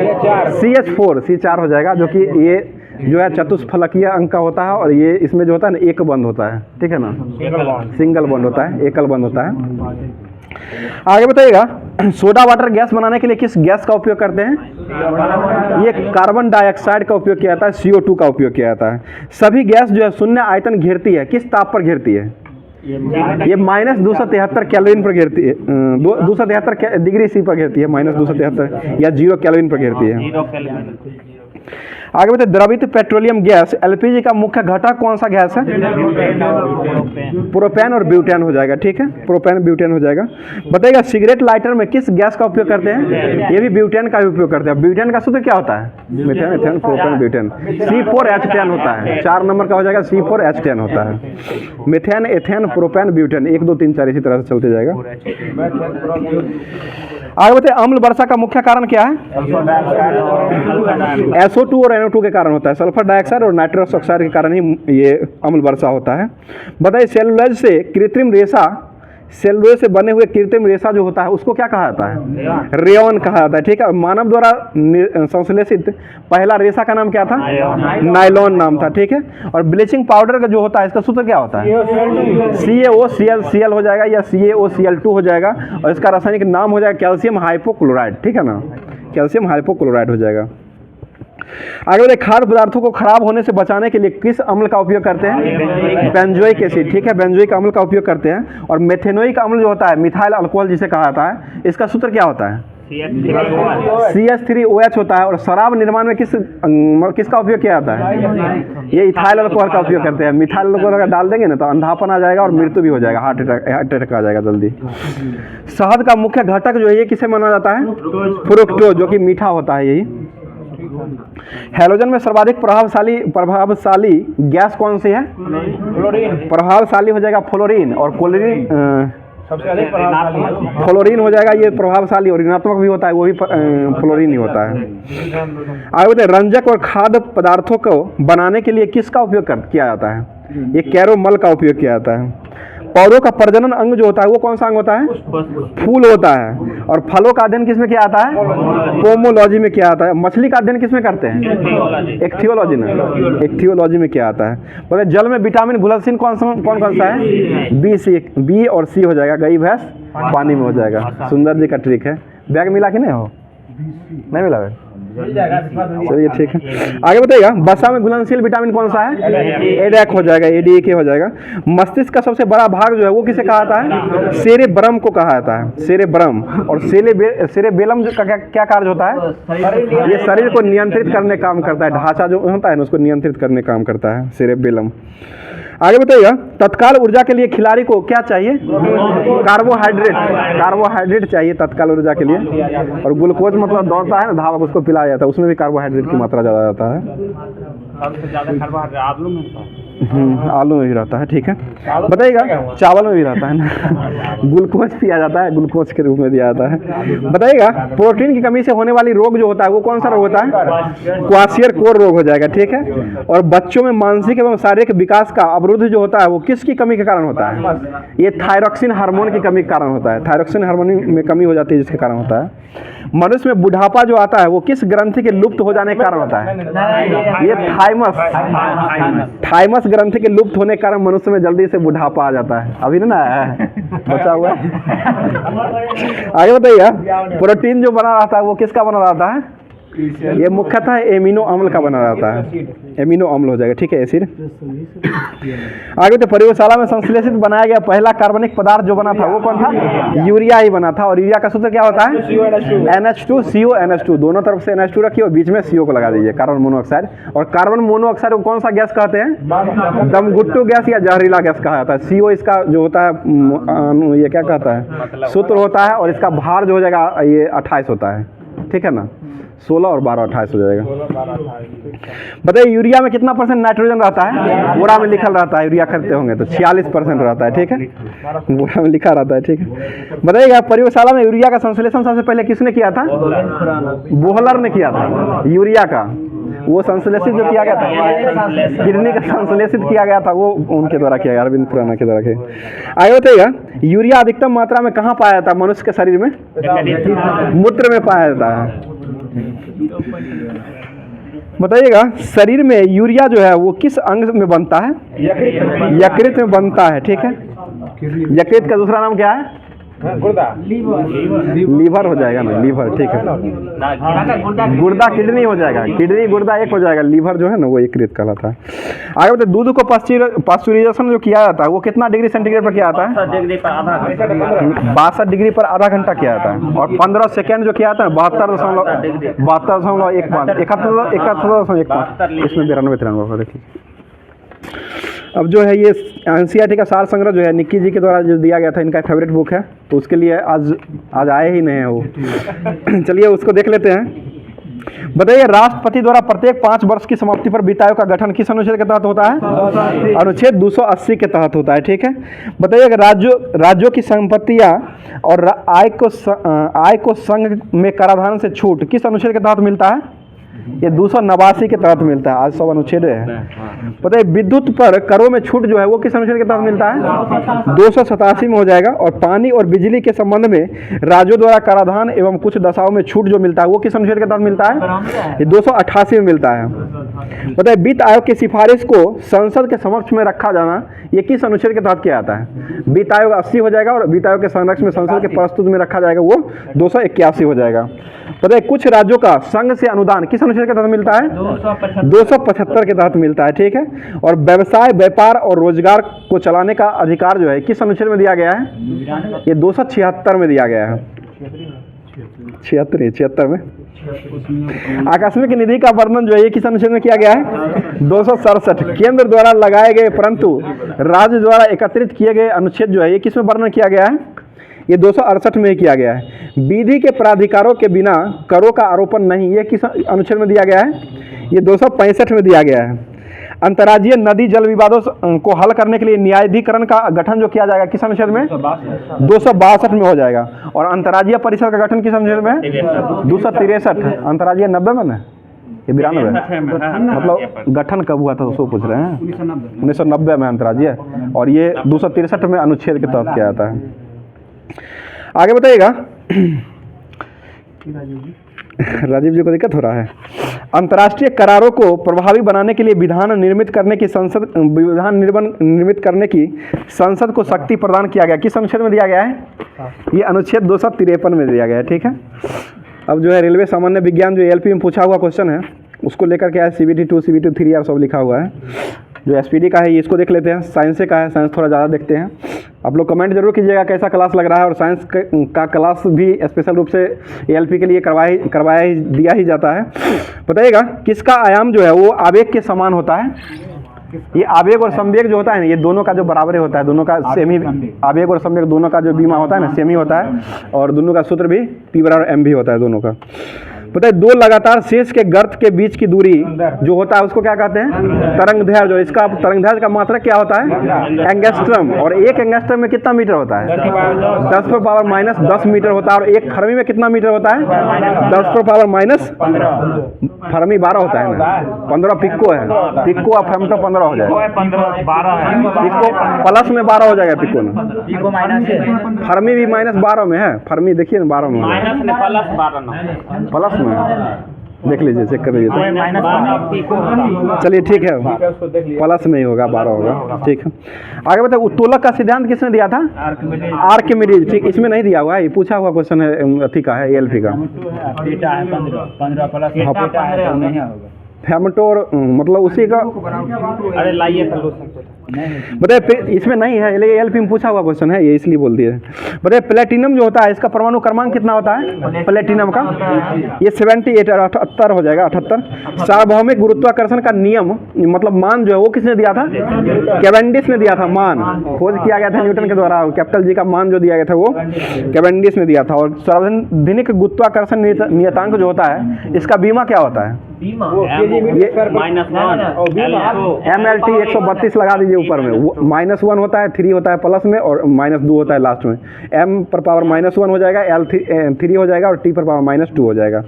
CH4 C4 हो जाएगा, जो कि ये जो है चतुष्फलकीय अंक का होता है। और ये इसमें जो होता है ना एक बंद होता है, ठीक है ना, सिंगल बंद होता है, एकल बंद होता है। आगे बताइएगा, सोडा वाटर गैस बनाने के लिए किस गैस का उपयोग करते हैं, ये कार्बन डाइऑक्साइड का उपयोग किया जाता है, CO2 का उपयोग किया जाता है। सभी गैस जो है शून्य आयतन घेरती है, किस ताप पर घेरती है, ये -273 केल्विन पर घेरती है, 273 डिग्री सी पर घेरती है, -273 या 0 केल्विन पर घेरती है। आगे बताइए, द्रवित पेट्रोलियम गैस LPG का मुख्य घटक कौन सा गैस है, प्रोपेन और ब्यूटेन हो जाएगा, ठीक है प्रोपेन ब्यूटेन हो जाएगा। बताइएगा सिगरेट लाइटर में किस गैस का उपयोग करते हैं, ये भी ब्यूटेन का उपयोग करते हैं। ब्यूटेन का सूत्र क्या होता है, methane ethane propane butane, C4H10 होता है, 4 नंबर का हो जाएगा, C4H10 होता है। मीथेन एथेन प्रोपेन ब्यूटेन 1 2 3 4 इसी तरह से चलते जाएगा। आगे बताइए, अम्ल वर्षा का मुख्य कारण क्या है, SO2 और NO2 के कारण होता है, सल्फर डाइऑक्साइड और नाइट्रस ऑक्साइड के कारण ही ये अम्ल वर्षा होता है। बताइए सेलुलोज से कृत्रिम रेशा, सेलुलोज से बने हुए कृत्रिम रेशा जो होता है उसको क्या कहा जाता है, रेयॉन कहा जाता है, ठीक है। मानव द्वारा संश्लेषित पहला रेशा का नाम क्या था, नायलॉन नाम था, ठीक है। और ब्लीचिंग पाउडर का जो होता है इसका सूत्र क्या होता है, CaOCl हो जाएगा या CaOCl2 हो जाएगा। और इसका रासायनिक नाम हो जाएगा कैल्शियम हाइपोक्लोराइड, ठीक है ना, कैल्शियम हाइपोक्लोराइड हो जाएगा। आगे बढ़े, खाद्य पदार्थों को खराब होने से बचाने के लिए किस अम्ल का उपयोग करते हैं, बेंजोइक एसिड, ठीक है बेंजोइक अम्ल का उपयोग करते हैं। और मेथेनोइक अम्ल जो होता है मिथाइल अल्कोहल जिसे कहा जाता है, इसका सूत्र क्या होता है, CH3OH होता है। और शराब निर्माण में किसका उपयोग किया जाता है, ये इथाइल अल्कोहल का उपयोग करते हैं। मिथाइल अल्कोहल अगर डाल देंगे ना तो अंधापन आ जाएगा और मृत्यु भी हो जाएगा, हार्ट अटैक आ जाएगा जल्दी। शहद का मुख्य घटक जो है ये किसे माना जाता है, फ्रुक्टोज, जो कि मीठा होता है यही। हैलोजन में सर्वाधिक प्रभावशाली गैस कौन सी है, प्रभावशाली हो जाएगा फ्लोरीन। और क्लोरीन सबसे अधिक प्रभावशाली फ्लोरीन हो जाएगा, ये प्रभावशाली और ऋणात्मक भी होता है, वो भी फ्लोरीन ही होता है। आगे बताइए, रंजक और खाद्य पदार्थों को बनाने के लिए किसका उपयोग किया जाता है, ये कैरोमल का उपयोग किया जाता है। पौधों का प्रजनन अंग जो होता है वो कौन सा अंग होता है, फूल होता है। और फलों का अध्ययन किसमें किया जाता है, पोमोलॉजी में किया जाता है। मछली का अध्ययन किसमें करते हैं, इक्थियोलॉजी में, इक्थियोलॉजी में किया जाता है। बोले जल में विटामिन घुलनशील कौन कौन सा है, B और C हो जाएगा, गई भैंस पानी में हो जाएगा। सुंदर जी का ट्रिक है। बैग मिला कि नहीं हो, नहीं मिला बैग। चलिए ठीक है, आगे बताइएगा। वसा में घुलनशील विटामिन कौन सा है? एडेक हो जाएगा, एडीए हो जाएगा। मस्तिष्क का सबसे बड़ा भाग जो है वो किसे कहा जाता है? सेरेब्रम को कहा जाता है, सेरेब्रम। और सेरेबेलम का क्या कार्य होता है? ये शरीर को नियंत्रित करने काम करता है, ढांचा जो होता है ना उसको नियंत्रित करने काम करता है सेरेबेलम। आगे बताइएगा, तत्काल ऊर्जा के लिए खिलाड़ी को क्या चाहिए? कार्बोहाइड्रेट चाहिए तत्काल ऊर्जा के लिए। और ग्लूकोज मतलब दौड़ता है ना धावक, उसको पिलाया जाता है, उसमें भी कार्बोहाइड्रेट की मात्रा ज़्यादा जाता है। सबसे ज़्यादा कार्बोहाइड्रेट आलू में होता है। आलू में भी रहता है, ठीक है। बताइएगा, चावल में भी रहता है ना, ग्लूकोज पिया जाता है, ग्लूकोज के रूप में दिया जाता है। बताइएगा, प्रोटीन की कमी से होने वाली रोग जो होता है वो कौन सा रोग होता है? क्वाशियर-कोर रोग हो जाएगा, ठीक है। और बच्चों में मानसिक एवं शारीरिक विकास का अवरुद्ध जो होता है वो किसकी कमी के कारण होता है? ये थायरॉक्सिन हार्मोन की कमी के कारण होता है, थायरॉक्सिन हार्मोन में कमी हो जाती है जिसके कारण होता है। मनुष्य में बुढ़ापा जो आता है वो किस ग्रंथि के लुप्त हो जाने के कारण होता है? ये थाइमस ग्रंथि के लुप्त होने के कारण मनुष्य में जल्दी से बुढ़ापा आ जाता है। अभी ना आया है, बचा हुआ है। आगे बताइए, प्रोटीन जो बना रहता है वो किसका बना रहता है? ये मुख्यतः एमिनो अम्ल का बना रहता है, एमिनो अम्ल हो जाएगा, ठीक है, एसिड। आगे तो प्रयोगशाला में संश्लेषित बनाया गया पहला कार्बनिक पदार्थ जो बना था वो कौन था? यूरिया ही बना था। और यूरिया का सूत्र क्या होता है? NH2CO NH2, दोनों तरफ से NH2 रखिए और बीच में CO को लगा दीजिए, कार्बन मोनोऑक्साइड। और कार्बन मोनोऑक्साइड को कौन सा गैस कहते हैं? दमघुट्टू गैस या जहरीला गैस कहा जाता है। CO इसका जो होता है ये क्या कहता है? सूत्र होता है। और इसका भार जो हो जाएगा ये 28 होता है, ठीक है ना, 16 और 12 28 हो जाएगा। बताइए, यूरिया में कितना % नाइट्रोजन रहता है? बोरा में लिखल रहता है, यूरिया खरीदते होंगे तो 46% रहता है, ठीक है, बोरा में लिखा रहता है, ठीक है। बताइएगा, प्रयोगशाला में यूरिया का संश्लेषण सबसे पहले किसने किया था? बोहलर ने किया था यूरिया का। वो संश्लेषित जो किया गया था, किडनी का संश्लेषित किया गया था, वो उनके द्वारा किया गया, अरविंद खुराना के द्वारा किया। आगे बताइएगा, यूरिया अधिकतम मात्रा में कहाँ पाया जाता है मनुष्य के शरीर में? मूत्र में पाया जाता है। बताइएगा, शरीर में यूरिया जो है वो किस अंग में बनता है? यकृत में बनता है, ठीक है। यकृत का दूसरा नाम क्या है? गुर्दा, लीवर हो जाएगा ना, लीवर, ठीक है। गुर्दा किडनी हो जाएगा, किडनी गुर्दा एक हो जाएगा, लीवर जो है ना वो यकृत कहलाता है। आगे बताइए, दूध को पास्चुराइजेशन जो किया जाता है वो कितना डिग्री सेंटीग्रेड पर किया जाता है? 62 डिग्री पर आधा घंटा किया जाता है। और 15 सेकेंड जो किया जाता है 72.1 इसमें 92-93 देखिए। अब जो है ये एनसीईआरटी का सार संग्रह जो है निक्की जी के द्वारा जो दिया गया था, इनका फेवरेट बुक है, तो उसके लिए आज आए ही नहीं है वो। चलिए उसको देख लेते हैं। बताइए, राष्ट्रपति द्वारा प्रत्येक 5 वर्ष की समाप्ति पर वित्त आयोग का गठन किस अनुच्छेद के तहत होता है? अनुच्छेद 280 के तहत होता है, ठीक है। बताइए, राज्यों की संपत्तियां और आय को संघ में कराधान से छूट किस अनुच्छेद के तहत मिलता है? ये 289 के तहत मिलता है, आज 100 अनुच्छेद है। पता है, विद्युत पर करों में छूट जो है वो किस अनुच्छेद के तहत मिलता है? 287 में हो जाएगा। और पानी और बिजली के संबंध में राज्यों द्वारा कराधान एवं कुछ दशाओं में छूट जो मिलता है वो किस अनुच्छेद के तहत मिलता है? ये 288 में मिलता है। पता है, वित्त आयोग की सिफारिश को संसद के समक्ष में रखा जाना ये किस अनुच्छेद के तहत किया जाता है? वित्त आयोग 80 हो जाएगा। और वित्त आयोग के संरक्षण में संसद के प्रस्तुत में रखा जाएगा वो 281 हो जाएगा। पता है, कुछ राज्यों का संघ से अनुदान किस अनुच्छेद के तहत मिलता है? 275 के तहत मिलता है, ठीक है। और व्यवसाय, व्यापार और रोजगार को चलाने का अधिकार जो है किस अनुच्छेद में दिया गया है? ये 276 में दिया गया है, 76 में। आकस्मिक निधि का वर्णन जो है ये किस अनुच्छेद में किया गया है? 267। केंद्र द्वारा लगाए गए परंतु राज्य द्वारा एकत्रित किए गए अनुच्छेद जो है ये किस में वर्णन किया गया है? ये 268 में किया गया है। विधि के प्राधिकारों के बिना करों का आरोपण नहीं, ये किस अनुच्छेद में दिया गया है? ये 265 में दिया गया है। अंतर्राज्यीय नदी जल विवादों को हल करने के लिए न्यायाधिकरण का गठन जो किया जाएगा किस अनुच्छेद में? 262 में हो जाएगा। और अंतर्राज्यीय परिषद का गठन किस अनुच्छेद में? 263। अंतर्राज्यीय 90 में ना, ये 92 मतलब गठन कब हुआ था उसको पूछ रहे हैं? 1990 में अंतर्राज्यीय। और ये 263 में अनुच्छेद के तहत किया जाता है। आगे बताइएगा, राजीव जी को दिक्कत हो रहा है। अंतर्राष्ट्रीय करारों को प्रभावी बनाने के लिए विधान निर्मित करने की संसद को शक्ति प्रदान किया गया किस अनुच्छेद में दिया गया है? ये अनुच्छेद 253 में दिया गया है, ठीक है। अब जो है रेलवे सामान्य विज्ञान जो एलपी में पूछा हुआ क्वेश्चन है उसको लेकर के आया CBT 2 CBT 3 और सब लिखा हुआ है। जो SPD का है ये इसको देख लेते हैं, साइंस से का है, साइंस थोड़ा ज़्यादा देखते हैं। आप लोग कमेंट जरूर कीजिएगा कैसा क्लास लग रहा है, और साइंस का क्लास भी स्पेशल रूप से एलपी के लिए करवाया दिया ही जाता है। बताइएगा किसका आयाम जो है वो आवेग के समान होता है। ये आवेग और संवेग जो होता है ना, ये दोनों का जो बराबर होता है, दोनों का सेम ही, आवेग और संवेग दोनों का जो बीमा होता है ना सेम ही होता है, और दोनों का सूत्र भी P बराबर m भी होता है दोनों का। पता है दो लगातार शेष के गर्त के बीच की दूरी जो होता है उसको क्या कहते हैं, तरंग दैर्घ्य। और इसका तरंग दैर्घ्य का मात्रा क्या होता है, एंगस्ट्रम। और एक एंगस्ट्रम में कितना मीटर होता है, 10⁻⁻10 मीटर होता है। और एक फर्मी में कितना मीटर होता है, 10⁻⁻, फर्मी 12 होता है ना, 15 पिक्को है, पिक्को और फर्मी तो 15 हो जाएगा, पिक्को प्लस में 12 हो जाएगा, पिक्को में फर्मी भी -12 में है, फर्मी देखिए ना 12 में प्लस में देख लीजिए, चेक कर लीजिए तो। चलिए ठीक है, प्लस में ही होगा, 12 होगा, ठीक है। आगे बताओ उत्तोलक का सिद्धांत किसने दिया था, आर्किमिडीज। ठीक, इसमें नहीं दिया हुआ है, ये पूछा हुआ क्वेश्चन है, अथी का है एलपी का। फेमटोर मतलब उसी का, अरे लाइए बताइए इसमें नहीं है, लेकिन एलपी में पूछा हुआ क्वेश्चन है ये, इसलिए बोल दिए। बताइए प्लेटिनम जो होता है इसका परमाणु क्रमांक कितना होता है, प्लेटिनम का ये 78 हो जाएगा, 78। सार्वभौमिक गुरुत्वाकर्षण का नियम मतलब मान जो है वो किसने दिया था, कैवेंडिश ने दिया था। मान खोज किया गया था न्यूटन के द्वारा, कैपिटल जी का मान जो दिया गया था वो कैवेंडिश ने दिया था। और सार्वजनिक गुरुत्वाकर्षण नियतांक जो होता है इसका बीमा क्या होता है, MLT 132 लगा दीजिए ऊपर में, -1 होता है, 3 होता है प्लस में, और -2 होता है लास्ट में। m पर पावर -1 हो जाएगा, L3 हो जाएगा, और t पर पावर -2 हो जाएगा।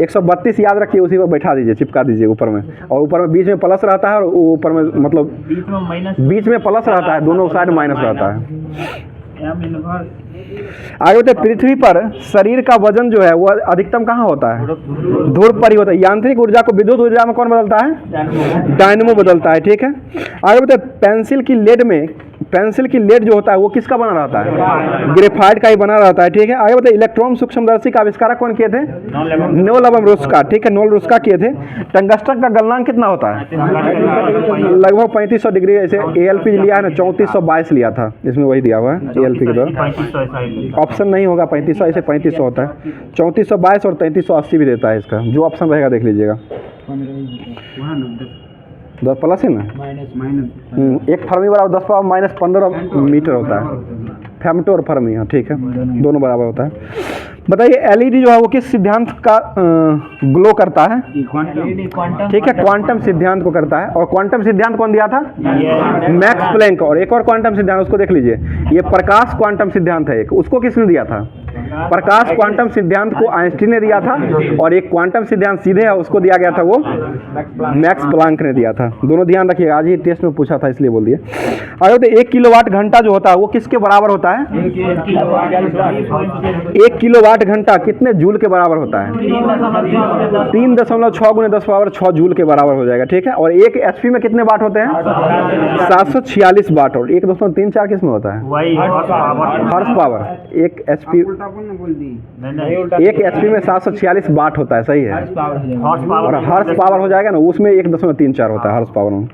132 याद रखिए, उसी पर बैठा दीजिए, चिपका दीजिए ऊपर में। और ऊपर में बीच में प्लस रहता है, और ऊपर में मतलब बीच में प्लस रहता है, दोनों साइड माइनस रहता है। आगे बताए पृथ्वी पर शरीर का वजन जो है वो अधिकतम कहाँ होता है, ध्रुव पर ही होता है। यांत्रिक ऊर्जा को विद्युत ऊर्जा में कौन बदलता है, डायनेमो बदलता है, ठीक है। आगे बताए पेंसिल की लेड जो होता है वो किसका बना रहता है, ग्रेफाइट का ही बना रहता है, ठीक है। आगे बताए इलेक्ट्रॉन सूक्ष्मदर्शी का आविष्कारक कौन किए थे, नोएल रुस्का, ठीक है, नोएल रुस्का किए थे। टंगस्टन का गलनांक कितना होता है, लगभग 3500 डिग्री। ऐसे ALP लिया है ना, 3422 लिया था, इसमें वही दिया हुआ है ALP के द्वारा, ऑप्शन नहीं होगा 3500, ऐसे 3500 होता है, 3422 और 3380 भी देता है इसका, जो ऑप्शन रहेगा देख लीजिएगा। 10 प्लस है ना, एक फर्मी बराबर 10⁻−15 मीटर होता है, फेमटो और फर्मी, हाँ ठीक है, दोनों बराबर होता है। बताइए LED जो है वो किस सिद्धांत का ग्लो करता है, ठीक है, क्वांटम सिद्धांत को करता है। और क्वांटम सिद्धांत कौन दिया था, मैक्स प्लैंक। और एक और क्वांटम सिद्धांत उसको देख लीजिए, ये प्रकाश क्वांटम सिद्धांत है एक, उसको किसने दिया था, प्रकाश क्वांटम सिद्धांत को आइंस्टीन ने दिया था। और एक क्वांटम सिद्धांत सीधे है उसको दिया गया था वो मैक्स प्लैंक ने दिया था। दोनों ध्यान रखिएगा, आज ही टेस्ट में पूछा था इसलिए बोल दिए। आगे तो 1 किलोवाट घंटा जो होता है वो किसके बराबर होता है, 1 किलोवाट घंटा कितने जूल के बराबर होता है, 3.6 × 10⁻6 जूल के बराबर हो जाएगा, ठीक है। और एक HP में कितने वाट होते हैं, 746 वाट। और 1.34 किस में होता है, हॉर्स पावर। एक HP में 746 वाट होता है, सही है। और हॉर्स पावर हो जाएगा ना, उसमें 1.34 होता है हॉर्स पावर में।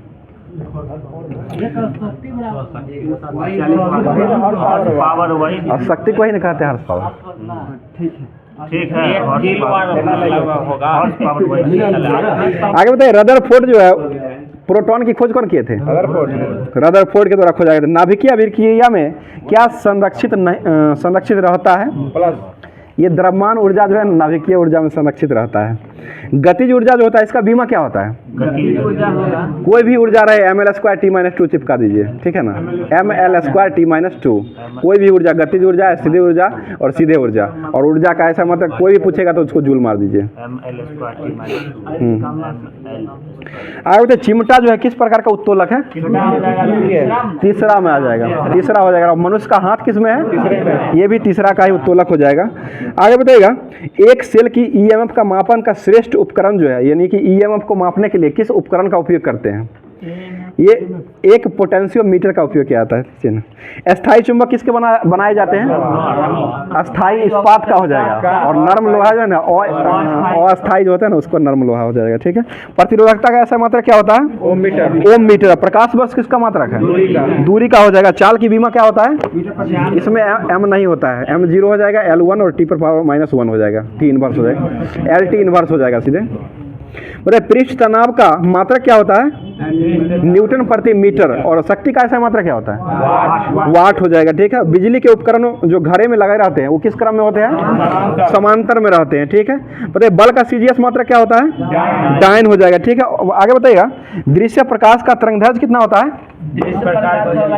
और शक्ति को ही नहीं कहते हॉर्स पावर, ठीक है। आगे बताइए रदरफोर्ड जो है प्रोटॉन की खोज कौन किए थे, रदरफोर्ड के द्वारा खोजा गया था। नाभिकीय अभिक्रिया में क्या संरक्षित रहता है, ये द्रव्यमान ऊर्जा जो है नाभिकीय ऊर्जा में संरक्षित रहता है। गतिज ऊर्जा जो होता है इसका बीमा क्या होता है, कोई भी ऊर्जा रहे mL²T-2 चिपका दीजिए, ठीक है ना, mL²T-2 कोई भी ऊर्जा, गतिज ऊर्जा, सीधे ऊर्जा और सीधे ऊर्जा। और ऊर्जा का ऐसा मतलब कोई भी पूछेगा तो उसको जूल मार दीजिए। आगे चिमटा जो है किस प्रकार का उत्तोलक है, तीसरा में आ जाएगा, तीसरा हो जाएगा। मनुष्य का हाथ किस में है, ये भी तीसरा का ही उत्तोलक हो जाएगा। आगे बताइएगा एक सेल की EMF का मापन का श्रेष्ठ उपकरण जो है, यानी कि EMF को मापने के लिए किस उपकरण का उपयोग करते हैं, ये एक पोटेंशियोमीटर का उपयोग किया जाता है चिन्ह। अस्थाई चुंबक किसके बनाए जाते हैं? अस्थाई इस्पात का हो जाएगा, और नर्म लोहा जो है ना, अस्थाई जो होता है ना, उसको नर्म लोहा हो जाएगा। ठीक है। प्रतिरोधकता का ऐसा मात्रक क्या होता है? ओम मीटर। प्रकाश वर्ष किसका मात्रक है? दूरी का हो जाएगा। चाल की बीमा क्या होता है? इसमें एम नहीं होता है, एम 0 हो जाएगा, L1 और T पर पावर -1 हो जाएगा, T इनवर्स हो जाएगा, LT इनवर्स हो जाएगा सीधे। बोले पृष्ठ तनाव का मात्रक क्या होता है? न्यूटन प्रति मीटर। और शक्ति का ऐसा मात्रक क्या होता है? वाट हो जाएगा। ठीक है। बिजली के उपकरण जो घरे में लगाए रहते हैं वो किस क्रम में होते हैं? समांतर में रहते हैं। ठीक है। बताइए बल का CGS मात्रक क्या होता है? डायन हो जाएगा। ठीक है। आगे बताइएगा दृश्य प्रकाश का तरंगदैर्घ्य कितना होता है?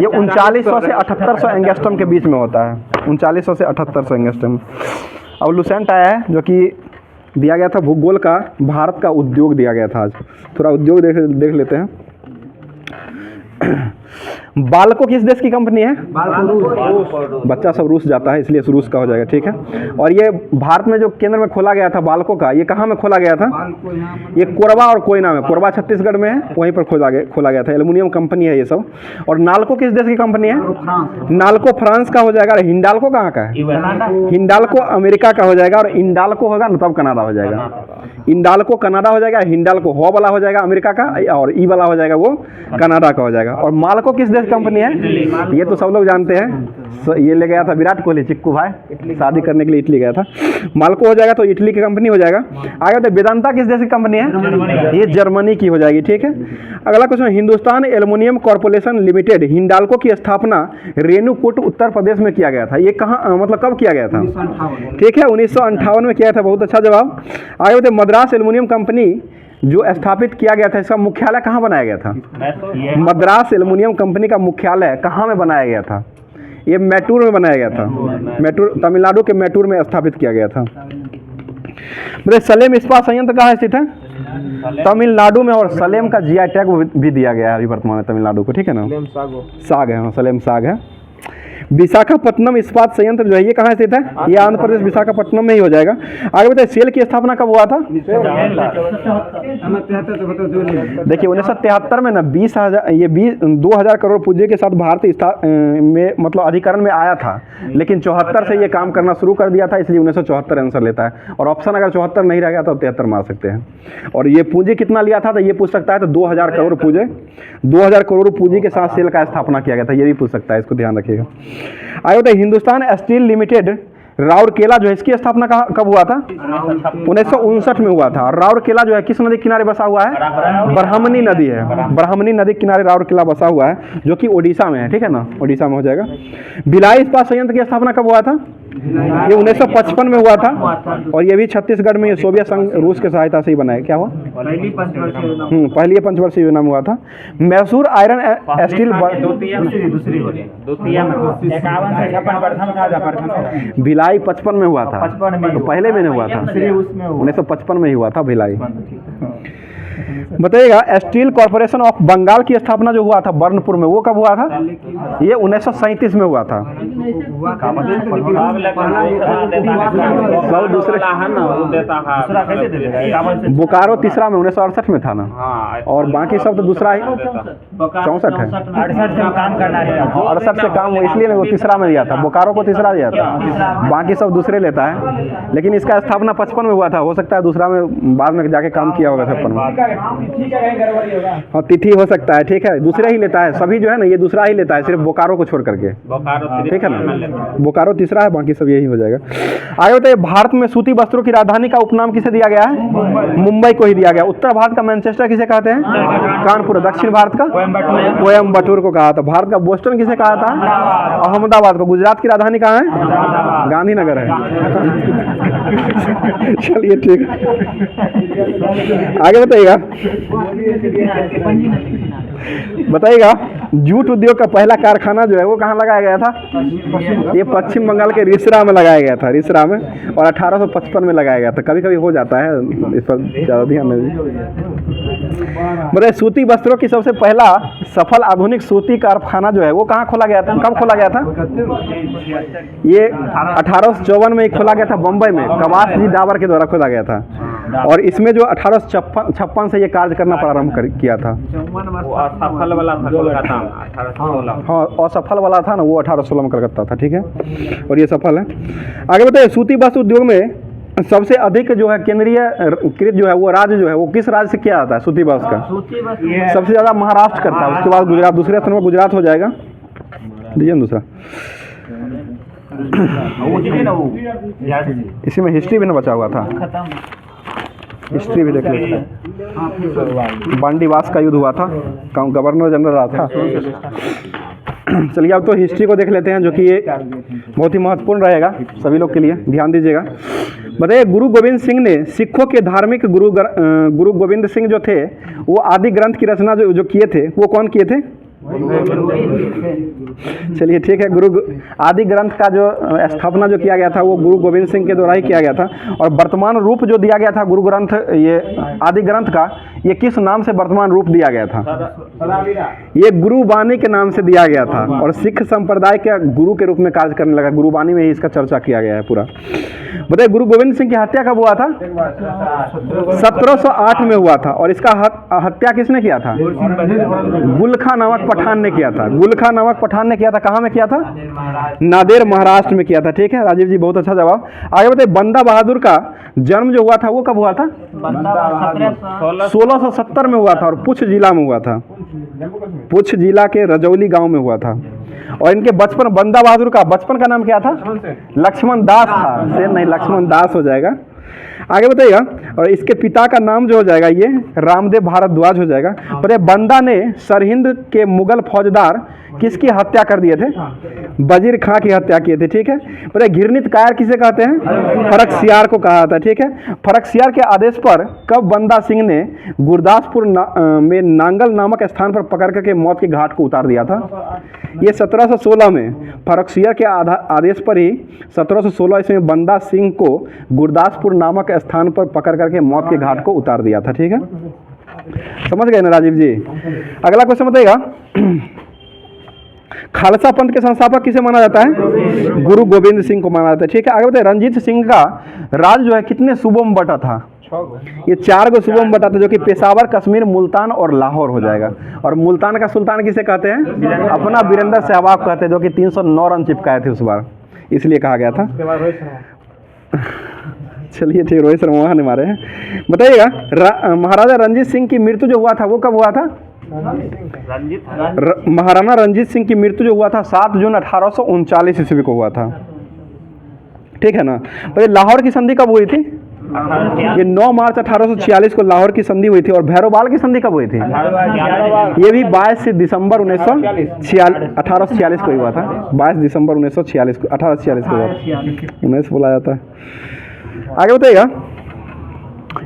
ये 3900 से 7800 एंगस्ट्रम के बीच में होता है, 3900 से 7800 एंगस्ट्रम। अब लुसेंट आया है जो कि दिया गया था भूगोल का, भारत का उद्योग दिया गया था। आज थोड़ा उद्योग देख लेते हैं। बाल्को किस देश की कंपनी है? बच्चा सब रूस जाता है इसलिए रूस का हो जाएगा। ठीक है। और ये भारत में जो केंद्र में खोला गया था बाल्को का, ये कहाँ में खोला गया था? ये कोरबा और कोयना में। कोरबा छत्तीसगढ़ में है, वहीं पर खोला गया था। एल्युमिनियम कंपनी है ये सब। और नाल्को किस देश की कंपनी है? नाल्को फ्रांस का हो जाएगा। और हिंडाल्को कहाँ का है? हिंडाल्को अमेरिका का हो जाएगा। और इंडाल्को होगा ना तब कनाडा हो जाएगा। इंडाल्को कनाडा हो जाएगा, हिंडाल्को हो वाला हो जाएगा अमेरिका का, और ई वाला हो जाएगा वो कनाडा का हो जाएगा। और माल्को किस देश कंपनी है? ये तो सब लोग जानते हैं। ये ले गया था विराट कोहली, चिक्कू भाई, शादी करने के लिए इटली गया था। माल्को हो जाएगा तो इटली की कंपनी हो जाएगा। आगे तो वेदांता किस देश की कंपनी है? ये जर्मनी की हो जाएगी। ठीक है। अगला question, Hindustan aluminium corporation limited Hindalco की स्थापना रेणुकूट उत्तर प्रदेश में किया गया था। ये कहाँ मतलब कब किया गया था? 1958 में किया था। बहुत अच्छा जवाब। आगे बताइए मद्रास एल्युमिनियम कंपनी जो स्थापित किया गया था, इसका मुख्यालय कहाँ बनाया गया था? मद्रास एल्युमिनियम कंपनी का मुख्यालय कहाँ में बनाया गया था? ये मैटूर में बनाया गया था। मैटूर तमिलनाडु के मैटूर में स्थापित किया गया था। मेरे सलेम इस्पात संयंत्र कहाँ स्थित है? तमिलनाडु में। और सलेम का GI टैग भी दिया गया है अभी वर्तमान में तमिलनाडु को। ठीक है ना। साग है, सलेम साग है। विशाखापट्टनम इस्पात संयंत्र जो है ये कहाँ स्थित है? ये आंध्र प्रदेश विशाखापट्टनम में ही हो जाएगा। आगे बताइए सेल की स्थापना कब हुआ था? देखिए 1973 में ना 2000 करोड़ पूंजी के साथ भारत में मतलब अधिकरण में आया था, लेकिन 74 से ये काम करना शुरू कर दिया था, इसलिए 1974 आंसर लेता है। और ऑप्शन अगर 74 नहीं रहेगा तो 73 मार सकते हैं। और ये पूंजी कितना लिया था तो ये पूछ सकता है, तो 2000 करोड़ पूंजी, 2000 करोड़ पूंजी के साथ सेल का स्थापना किया गया था, ये भी पूछ सकता है, इसको ध्यान रखिएगा। आगे बताइए हिंदुस्तान स्टील लिमिटेड राउरकेला जो है इसकी स्थापना कब हुआ था? 1959 में हुआ था। और राउरकेला जो है किस नदी किनारे बसा हुआ है? ब्राह्मणी नदी है। ब्राह्मणी नदी किनारे राउरकेला बसा हुआ है जो कि ओडिशा में है। ठीक है ना, ओडिशा में हो जाएगा। भिलाई इस्पात संयंत्र की स्थापना कब हुआ था? ये 1955 में हुआ था। और ये भी छत्तीसगढ़ में सोवियत संघ रूस के सहायता से ही बनाया। क्या हुआ? पहली पंचवर्षीय योजना में हुआ था। मैसूर आयरन स्टील भिलाई 55 में हुआ था, तो पहले में नहीं हुआ था, 1955 में ही हुआ था भिलाई। बताइएगा स्टील कॉर्पोरेशन ऑफ बंगाल की स्थापना जो हुआ था बर्नपुर में, वो कब हुआ था? ये 1937 में हुआ था। बोकारो तीसरा में 1968 में था ना, और बाकी सब तो दूसरा ही 64 है, 68 से काम इसलिए वो तीसरा में दिया था, बोकारो को तीसरा दिया था, बाकी सब दूसरे लेता है। लेकिन इसका स्थापना 55 में हुआ था, हो सकता है दूसरा में बाद में जाके काम किया होगा 56 में। हाँ तिथि हो सकता है। ठीक है, दूसरा ही लेता है सभी जो है ना, ये दूसरा ही लेता है सिर्फ बोकारो को छोड़ करके। ठीक है ना, बोकारो तीसरा है, बाकी सब यही हो जाएगा। आगे बताइए भारत में सूती वस्त्रों की राजधानी का उपनाम किसे दिया गया है? मुंबई को ही दिया गया। उत्तर भारत का मैनचेस्टर किसे कहते हैं? कानपुर। दक्षिण भारत का कोयम्बटूर को कहा था। भारत का बोस्टन किसे कहा था? अहमदाबाद को। गुजरात की राजधानी कहाँ है? गांधीनगर है। चलिए ठीक, आगे बताइएगा जूट उद्योग का पहला कारखाना जो है वो कहाँ लगाया गया था? ये पश्चिम बंगाल के रिसरा में लगाया गया था, रिसरा में, और 1855 में लगाया गया था। कभी कभी हो जाता है, इस पर ज़्यादा ध्यान नहीं। मतलब सूती वस्त्रों की सबसे पहला सफल आधुनिक सूती कारखाना जो है वो कहाँ खोला गया था, कब खोला गया था? ये 1854 में खोला गया था बम्बई में, कवास जी डाबर के द्वारा खोला गया था। और इसमें जो 1856 से ये कार्य करना प्रारंभ किया था। असफल वाला था कोलकाता में 1816। हाँ, असफल वाला था ना वो 1816 में कलकत्ता था, ठीक है। और ये सफल है। आगे बताइए, सूती वस्त्र उद्योग में सबसे अधिक जो है केंद्रीय कृत जो है वो राज्य जो है वो किस राज्य से किया जाता है सूती वस्त्र का? सबसे ज़्यादा महाराष्ट्र करता है, उसके बाद गुजरात, दूसरे स्थान पर गुजरात हो जाएगा। दीजिए ना दूसरा। इसी में हिस्ट्री भी ना बचा हुआ था, हिस्ट्री भी देख लेते हैं। बांडीवास का युद्ध हुआ था, गवर्नर जनरल रहा था। चलिए अब तो हिस्ट्री को देख लेते हैं, जो कि ये बहुत ही महत्वपूर्ण रहेगा सभी लोग के लिए, ध्यान दीजिएगा। बताइए, गुरु गोविंद सिंह ने सिखों के धार्मिक गुरु गोविंद सिंह जो थे वो आदि ग्रंथ की रचना जो किए थे वो कौन किए थे? चलिए ठीक है, गुरु आदि ग्रंथ का जो स्थापना जो किया गया था वो गुरु गोविंद सिंह के द्वारा ही किया गया था। और वर्तमान रूप जो दिया गया था गुरु ग्रंथ, ये आदि ग्रंथ का, ये किस नाम से वर्तमान रूप दिया गया था? ये गुरुबानी के नाम से दिया गया था और सिख संप्रदाय के गुरु के रूप में कार्य करने लगा। गुरुबानी में ही इसका चर्चा किया गया है पूरा। बताइए, गुरु गोविंद सिंह की हत्या कब हुआ था? 1708 में हुआ था। और इसका हत्या किसने किया था? गुलखा नामक पठान ने किया था। गुलखा नामक पठान ने किया था। कहाँ में किया था? नादेर, महाराष्ट्र में किया था, ठीक है। राजीव जी बहुत अच्छा जवाब। आगे बताइए, बंदा बहादुर का जन्म जो हुआ था वो कब हुआ था? 1670 में हुआ था और पुछ जिला में हुआ था। पुछ जिला के रजौली गांव में हुआ था। और इनके बचपन, बंदा बहादुर का बचपन का नाम क्या था? लक्ष्मण दास था। सेम नहीं, लक्ष्मण दास हो जाएगा। आगे बताइएगा, और इसके पिता का नाम जो हो जाएगा ये रामदेव भारद्वाज हो जाएगा। पर बंदा ने सरहिंद के मुगल फौजदार किसकी हत्या कर दिए थे? वजीर खां की हत्या किए थे, ठीक है। पर घिरनीत कायर किसे कहते हैं? फर्रुखसियार को कहा जाता है, ठीक है। फर्रुखसियार के आदेश पर कब बंदा सिंह ने गुरदासपुर में नांगल नामक स्थान पर पकड़ करके मौत के घाट को उतार दिया था? ये 1716 में फर्रुखसियार के आदेश पर ही 1716 ईस्वी में बंदा सिंह को गुरदासपुर नामक स्थान पर पकड़ करके मौत के घाट को उतार दिया था, ठीक है। समझ गए ना राजीव जी? अगला क्वेश्चन बताइएगा, खालसा पंथ के संस्थापक किसे माना जाता है? गुरु गोविंद सिंह को माना जाता है, ठीक है। आगे बताइए, रंजीत सिंह का राज जो है कितने सूबों में बटा था? ये 4 गो सूबों में बटा था, जो कि पेशावर, कश्मीर, मुल्तान और लाहौर हो जाएगा। और मुल्तान का सुल्तान किसे कहते हैं? अपना वीरेंद्र सहवाग कहते हैं, जो कि 309 रन चिपकाए थे उस बार, इसलिए कहा गया था। चलिए ठीक, रोहित शर्मा ने मारे हैं। बताइएगा, महाराजा रंजीत सिंह की मृत्यु जो हुआ था वो कब हुआ था? महाराणा रंजीत सिंह की मृत्यु जो हुआ था 7 जून 1839 ईस्वी को हुआ था, ठीक है ना। पर लाहौर की संधि कब हुई थी? ये 9 मार्च 1846 को लाहौर की संधि हुई थी। और भैरोबाल की संधि कब हुई थी? ये भी 22 दिसंबर 1846 को हुआ था। 22 दिसंबर 1846 को हुआ था। 19 बोला जाता है। आगे बताइएगा,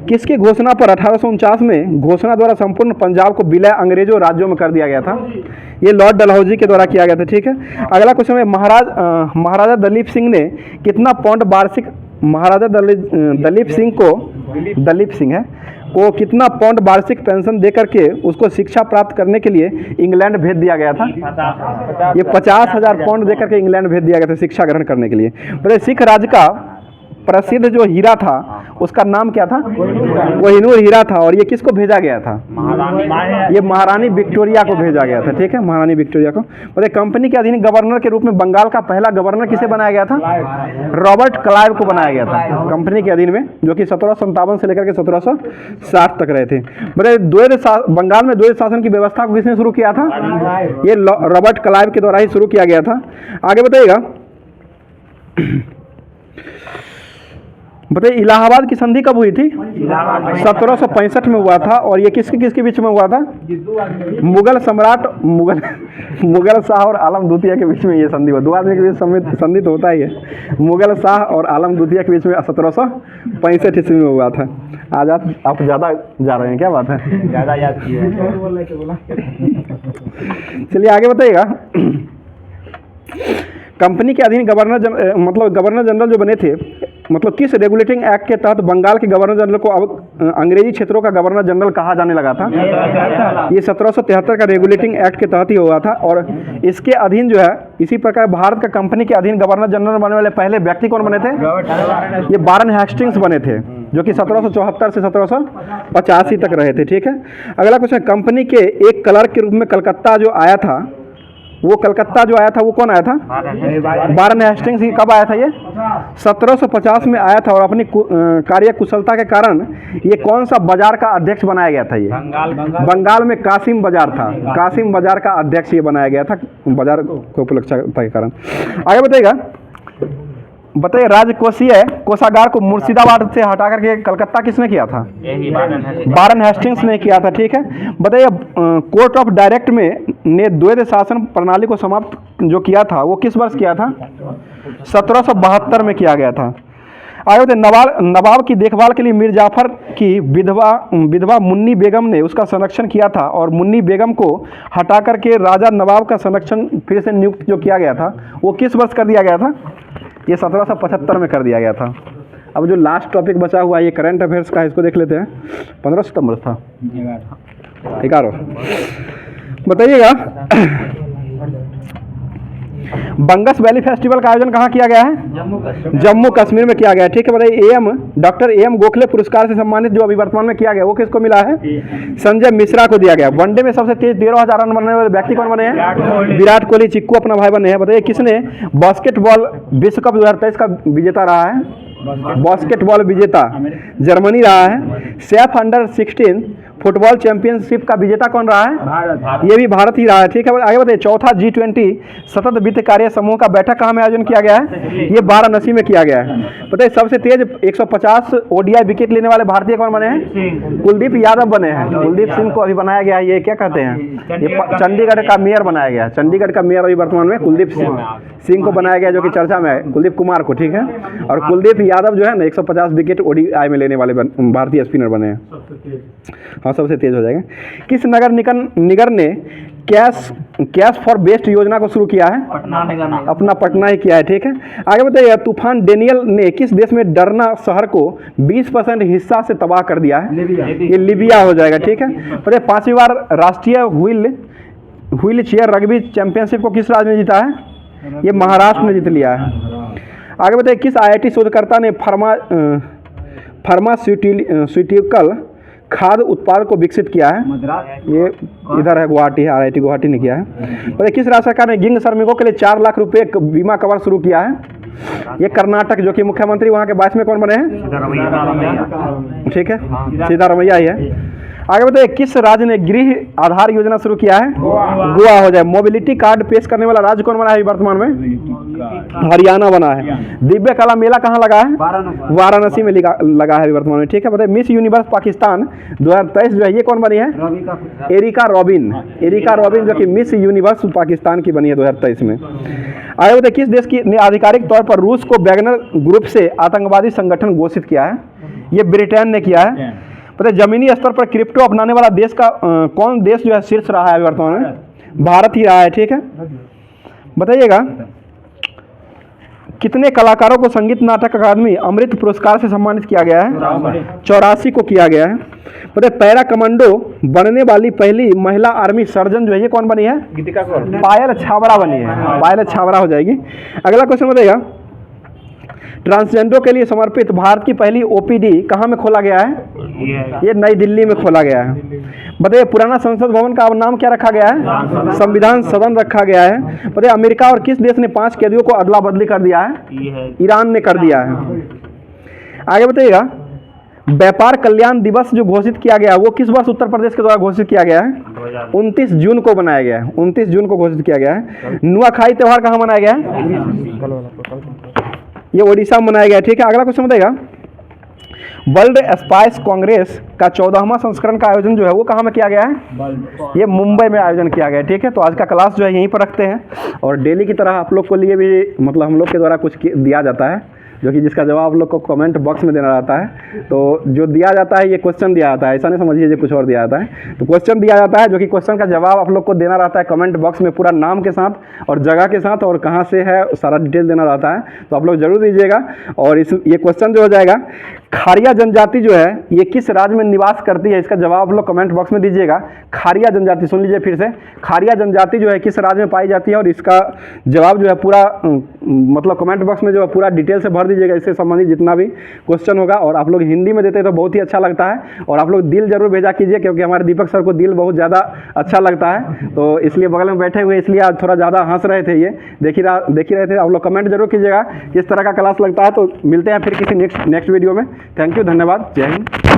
किसकी घोषणा पर 1849 में घोषणा द्वारा संपूर्ण पंजाब को विलय अंग्रेजों राज्यों में कर दिया गया था? ये लॉर्ड डलहौजी के द्वारा किया गया था, ठीक है। अगला क्वेश्चन है, महाराजा दलीप सिंह ने कितना पाउंड वार्षिक, महाराजा दलीप सिंह है को कितना पाउंड वार्षिक पेंशन दे करके उसको शिक्षा प्राप्त करने के लिए इंग्लैंड भेज दिया गया था? ये 50,000 पाउंड दे करके इंग्लैंड भेज दिया गया था शिक्षा ग्रहण करने के लिए। तो सिख राज्य का प्रसिद्ध जो हीरा था उसका नाम क्या था? कोहिनूर हीरा था। और ये किसको भेजा गया था? ये महारानी विक्टोरिया को भेजा गया था, ठीक है, महारानी विक्टोरिया को। और कंपनी के अधीन गवर्नर के रूप में बंगाल का पहला गवर्नर किसे बनाया गया था? रॉबर्ट क्लाइव को बनाया गया था कंपनी के अधीन में, जो कि 1757 से लेकर के 1760 तक रहे थे। बंगाल में द्वैध शासन की व्यवस्था को किसने शुरू किया था? ये रॉबर्ट क्लाइव के द्वारा ही शुरू किया गया था। आगे बताइएगा, बताइए, इलाहाबाद की संधि कब हुई थी? 1765 में हुआ था। और ये किसके बीच में हुआ था? मुगल सम्राट मुगल शाह और आलम द्वितीय के बीच में ये संधि हुआ। दो आदमी के बीच संधि तो होता ही है। मुगल शाह और आलम द्वितीय के बीच में 1765 ईस्वी में हुआ था। आज आप ज़्यादा जा रहे हैं, क्या बात है? ज़्यादा याद किए। चलिए आगे बताइएगा, कंपनी के अधीन गवर्नर जनरल जो बने थे, मतलब किस रेगुलेटिंग एक्ट के तहत बंगाल के गवर्नर जनरल को अब अंग्रेजी क्षेत्रों का गवर्नर जनरल कहा जाने लगा था? ये 1773 का रेगुलेटिंग एक्ट के तहत ही हुआ था। और इसके अधीन जो है, इसी प्रकार भारत का कंपनी के अधीन गवर्नर जनरल बनने वाले पहले व्यक्ति कौन बने थे? ये वारन हेस्टिंग्स बने थे, जो कि 1774 से 1785 तक रहे थे। ठीक है, अगला क्वेश्चन, कंपनी के एक क्लर्क के रूप में कलकत्ता जो आया था, वो कलकत्ता जो आया था वो कौन आया था? Warren Hastings. कब आया था ये? 1750 में आया था। और अपनी कार्य कुशलता के कारण ये कौन सा बाजार का अध्यक्ष बनाया गया था? ये बंगाल में कासिम बाजार था, कासिम बाजार का अध्यक्ष ये बनाया गया था, बाजार को उपलब्धता के कारण। आगे बताइए राजकोषीय कोषागार को मुर्शिदाबाद से हटा करके कलकत्ता किसने किया था? वारन हेस्टिंग्स ने किया था। ठीक है, बताइए कोर्ट ऑफ डायरेक्ट में ने द्वैध शासन प्रणाली को समाप्त जो किया था वो किस वर्ष किया था? 1772 में किया गया था। आगे बताइए नवाब की देखभाल के लिए मीर जाफर की विधवा मुन्नी बेगम ने उसका संरक्षण किया था, और मुन्नी बेगम को हटा करके राजा नवाब का संरक्षण फिर से नियुक्त जो किया गया था वो किस वर्ष कर दिया गया था? ये 1775 में कर दिया गया था। अब जो लास्ट टॉपिक बचा हुआ है ये करंट अफेयर्स का, इसको देख लेते हैं। 15 सितंबर था, 11 बताइएगा। बंगस वैली फेस्टिवल का आयोजन कहाँ किया गया है? जम्मू कश्मीर में किया गया है। ठीक है, बताइए डॉक्टर AM गोखले पुरस्कार से सम्मानित जो अभी वर्तमान में किया गया वो किसको मिला है? संजय मिश्रा को दिया गया। वनडे में सबसे तेज 13,000 रन बनाने वाले व्यक्ति कौन बने हैं? विराट कोहली, चिक्कू अपना भाई बने हैं। बताइए किसने बास्केटबॉल विश्व कप 2023 का विजेता रहा है? बास्केटबॉल विजेता जर्मनी रहा है। सेफ अंडर 16 फुटबॉल चैंपियनशिप का विजेता कौन रहा है? भारत। ये भी भारत ही रहा है। ठीक है, आगे बताइए चौथा G20 सतत वित्त कार्य समूह का बैठक कहाँ में आयोजन किया गया है? ये वाराणसी में किया गया है। बताइए सबसे तेज 150 ODI विकेट लेने वाले भारतीय कौन बने हैं? कुलदीप यादव बने हैं। कुलदीप सिंह को अभी बनाया गया है, ये क्या कहते हैं, ये चंडीगढ़ का मेयर बनाया गया है। चंडीगढ़ का मेयर अभी वर्तमान में कुलदीप सिंह को बनाया गया, जो कि चर्चा में है, कुलदीप कुमार को। ठीक है, और कुलदीप यादव जो है ना 150 विकेट ODI में लेने वाले भारतीय स्पिनर बने हैं। हाँ, सबसे तेज हो जाएगा। किस नगर निगम ने कैश फॉर बेस्ट योजना को शुरू किया है? अपना पटना ही किया है। ठीक है, आगे बताइए तूफान डेनियल ने किस देश में डरना शहर को 20% हिस्सा से तबाह कर दिया है? ये लीबिया हो जाएगा। ठीक है, बताइए 5वीं बार राष्ट्रीय व्हील चेयर रग्बी चैंपियनशिप को किस राज्य ने जीता है? ये महाराष्ट्र ने जीत लिया है। आगे बताइए किस IIT शोधकर्ता ने फार्मास्यूटिकल खाद्य उत्पाद को विकसित किया है? ये इधर है, गुवाहाटी है, IIT गुवाहाटी ने किया है। और किस राज्य सरकार ने गिंग श्रमिकों के लिए 4 लाख रुपए बीमा कवर शुरू किया है? ये कर्नाटक, जो कि मुख्यमंत्री वहाँ के 22 में कौन बने हैं? ठीक है, सिद्धारमैया ही है। आगे बताइए किस राज्य ने गृह आधार योजना शुरू किया है? गोवा हो जाए। मोबिलिटी कार्ड पेश करने वाला राज्य कौन बना है वर्तमान में? हरियाणा बना है। दिव्य कला मेला कहाँ लगा है? वाराणसी में लगा है वर्तमान में। ठीक है, बताइए मिस यूनिवर्स पाकिस्तान 2023 जो है ये कौन बनी है? एरिका रॉबिन जो कि मिस यूनिवर्स पाकिस्तान की बनी है 2023 में। आगे बताइए किस देश की ने आधिकारिक तौर पर रूस को वैगनर ग्रुप से आतंकवादी संगठन घोषित किया है? ये ब्रिटेन ने किया है। पता है जमीनी स्तर पर क्रिप्टो अपनाने वाला देश का कौन देश जो है शीर्ष रहा है वर्तमान में? भारत ही रहा है। ठीक है, बताइएगा कितने कलाकारों को संगीत नाटक अकादमी अमृत पुरस्कार से सम्मानित किया गया है? 84 को किया गया है। पता है पैरा कमांडो बनने वाली पहली महिला आर्मी सर्जन जो है ये कौन बनी है? पायल छाबड़ा बनी है। पायल छाबड़ा हो जाएगी। अगला क्वेश्चन बताइएगा ट्रांसजेंडर के लिए समर्पित भारत की पहली OPD कहाँ में खोला गया है? ये नई दिल्ली में खोला गया है। बताइए पुराना संसद भवन का नाम क्या रखा गया है? संविधान सदन रखा गया है। बताइए अमेरिका और किस देश ने 5 कैदियों को अदला बदली कर दिया है? ईरान ने कर दिया है। आगे बताइएगा व्यापार कल्याण दिवस जो घोषित किया गया वो किस वर्ष उत्तर प्रदेश के द्वारा घोषित किया गया है? 29 जून को बनाया गया है। 29 जून को घोषित किया गया है। नुआखाई त्यौहार कहाँ मनाया गया है? ये ओडिशा में मनाया गया है। ठीक है, अगला क्वेश्चन बताइएगा वर्ल्ड स्पाइस कांग्रेस का 14वां संस्करण का आयोजन जो है वो कहाँ में किया गया है? ये मुंबई में आयोजन किया गया है। ठीक है, तो आज का क्लास जो है यहीं पर रखते हैं और डेली की तरह आप लोग को लिए भी मतलब हम लोग के द्वारा कुछ दिया जाता है, जो कि जिसका जवाब आप लोग को कमेंट बॉक्स में देना रहता है। तो जो दिया जाता है, ये क्वेश्चन दिया जाता है, ऐसा नहीं समझिए ये कुछ और दिया जाता है। तो क्वेश्चन दिया जाता है, जो कि क्वेश्चन का जवाब आप लोग को देना रहता है कमेंट बॉक्स में, पूरा नाम के साथ और जगह के साथ और कहाँ से है सारा डिटेल देना रहता है। तो आप लोग जरूर दीजिएगा। और ये क्वेश्चन जो हो जाएगा, खारिया जनजाति जो है ये किस राज्य में निवास करती है, इसका जवाब आप लोग कमेंट बॉक्स में दीजिएगा। खारिया जनजाति, सुन लीजिए फिर से, खारिया जनजाति जो है किस राज्य में पाई जाती है, और इसका जवाब जो है पूरा मतलब कमेंट बॉक्स में जो है पूरा डिटेल से भर दीजिएगा, इससे संबंधित जितना भी क्वेश्चन होगा। और आप लोग हिंदी में देते हैं तो बहुत ही अच्छा लगता है। और आप लोग दिल जरूर भेजा कीजिए, क्योंकि हमारे दीपक सर को दिल बहुत ज़्यादा अच्छा लगता है, तो इसलिए बगल में बैठे हुए, इसलिए आज थोड़ा ज़्यादा हंस रहे थे। ये देख ही रहे थे। आप लोग कमेंट जरूर कीजिएगा किस तरह का क्लास लगता है। तो मिलते हैं फिर किसी नेक्स्ट वीडियो में। थैंक यू, धन्यवाद, जय हिंद।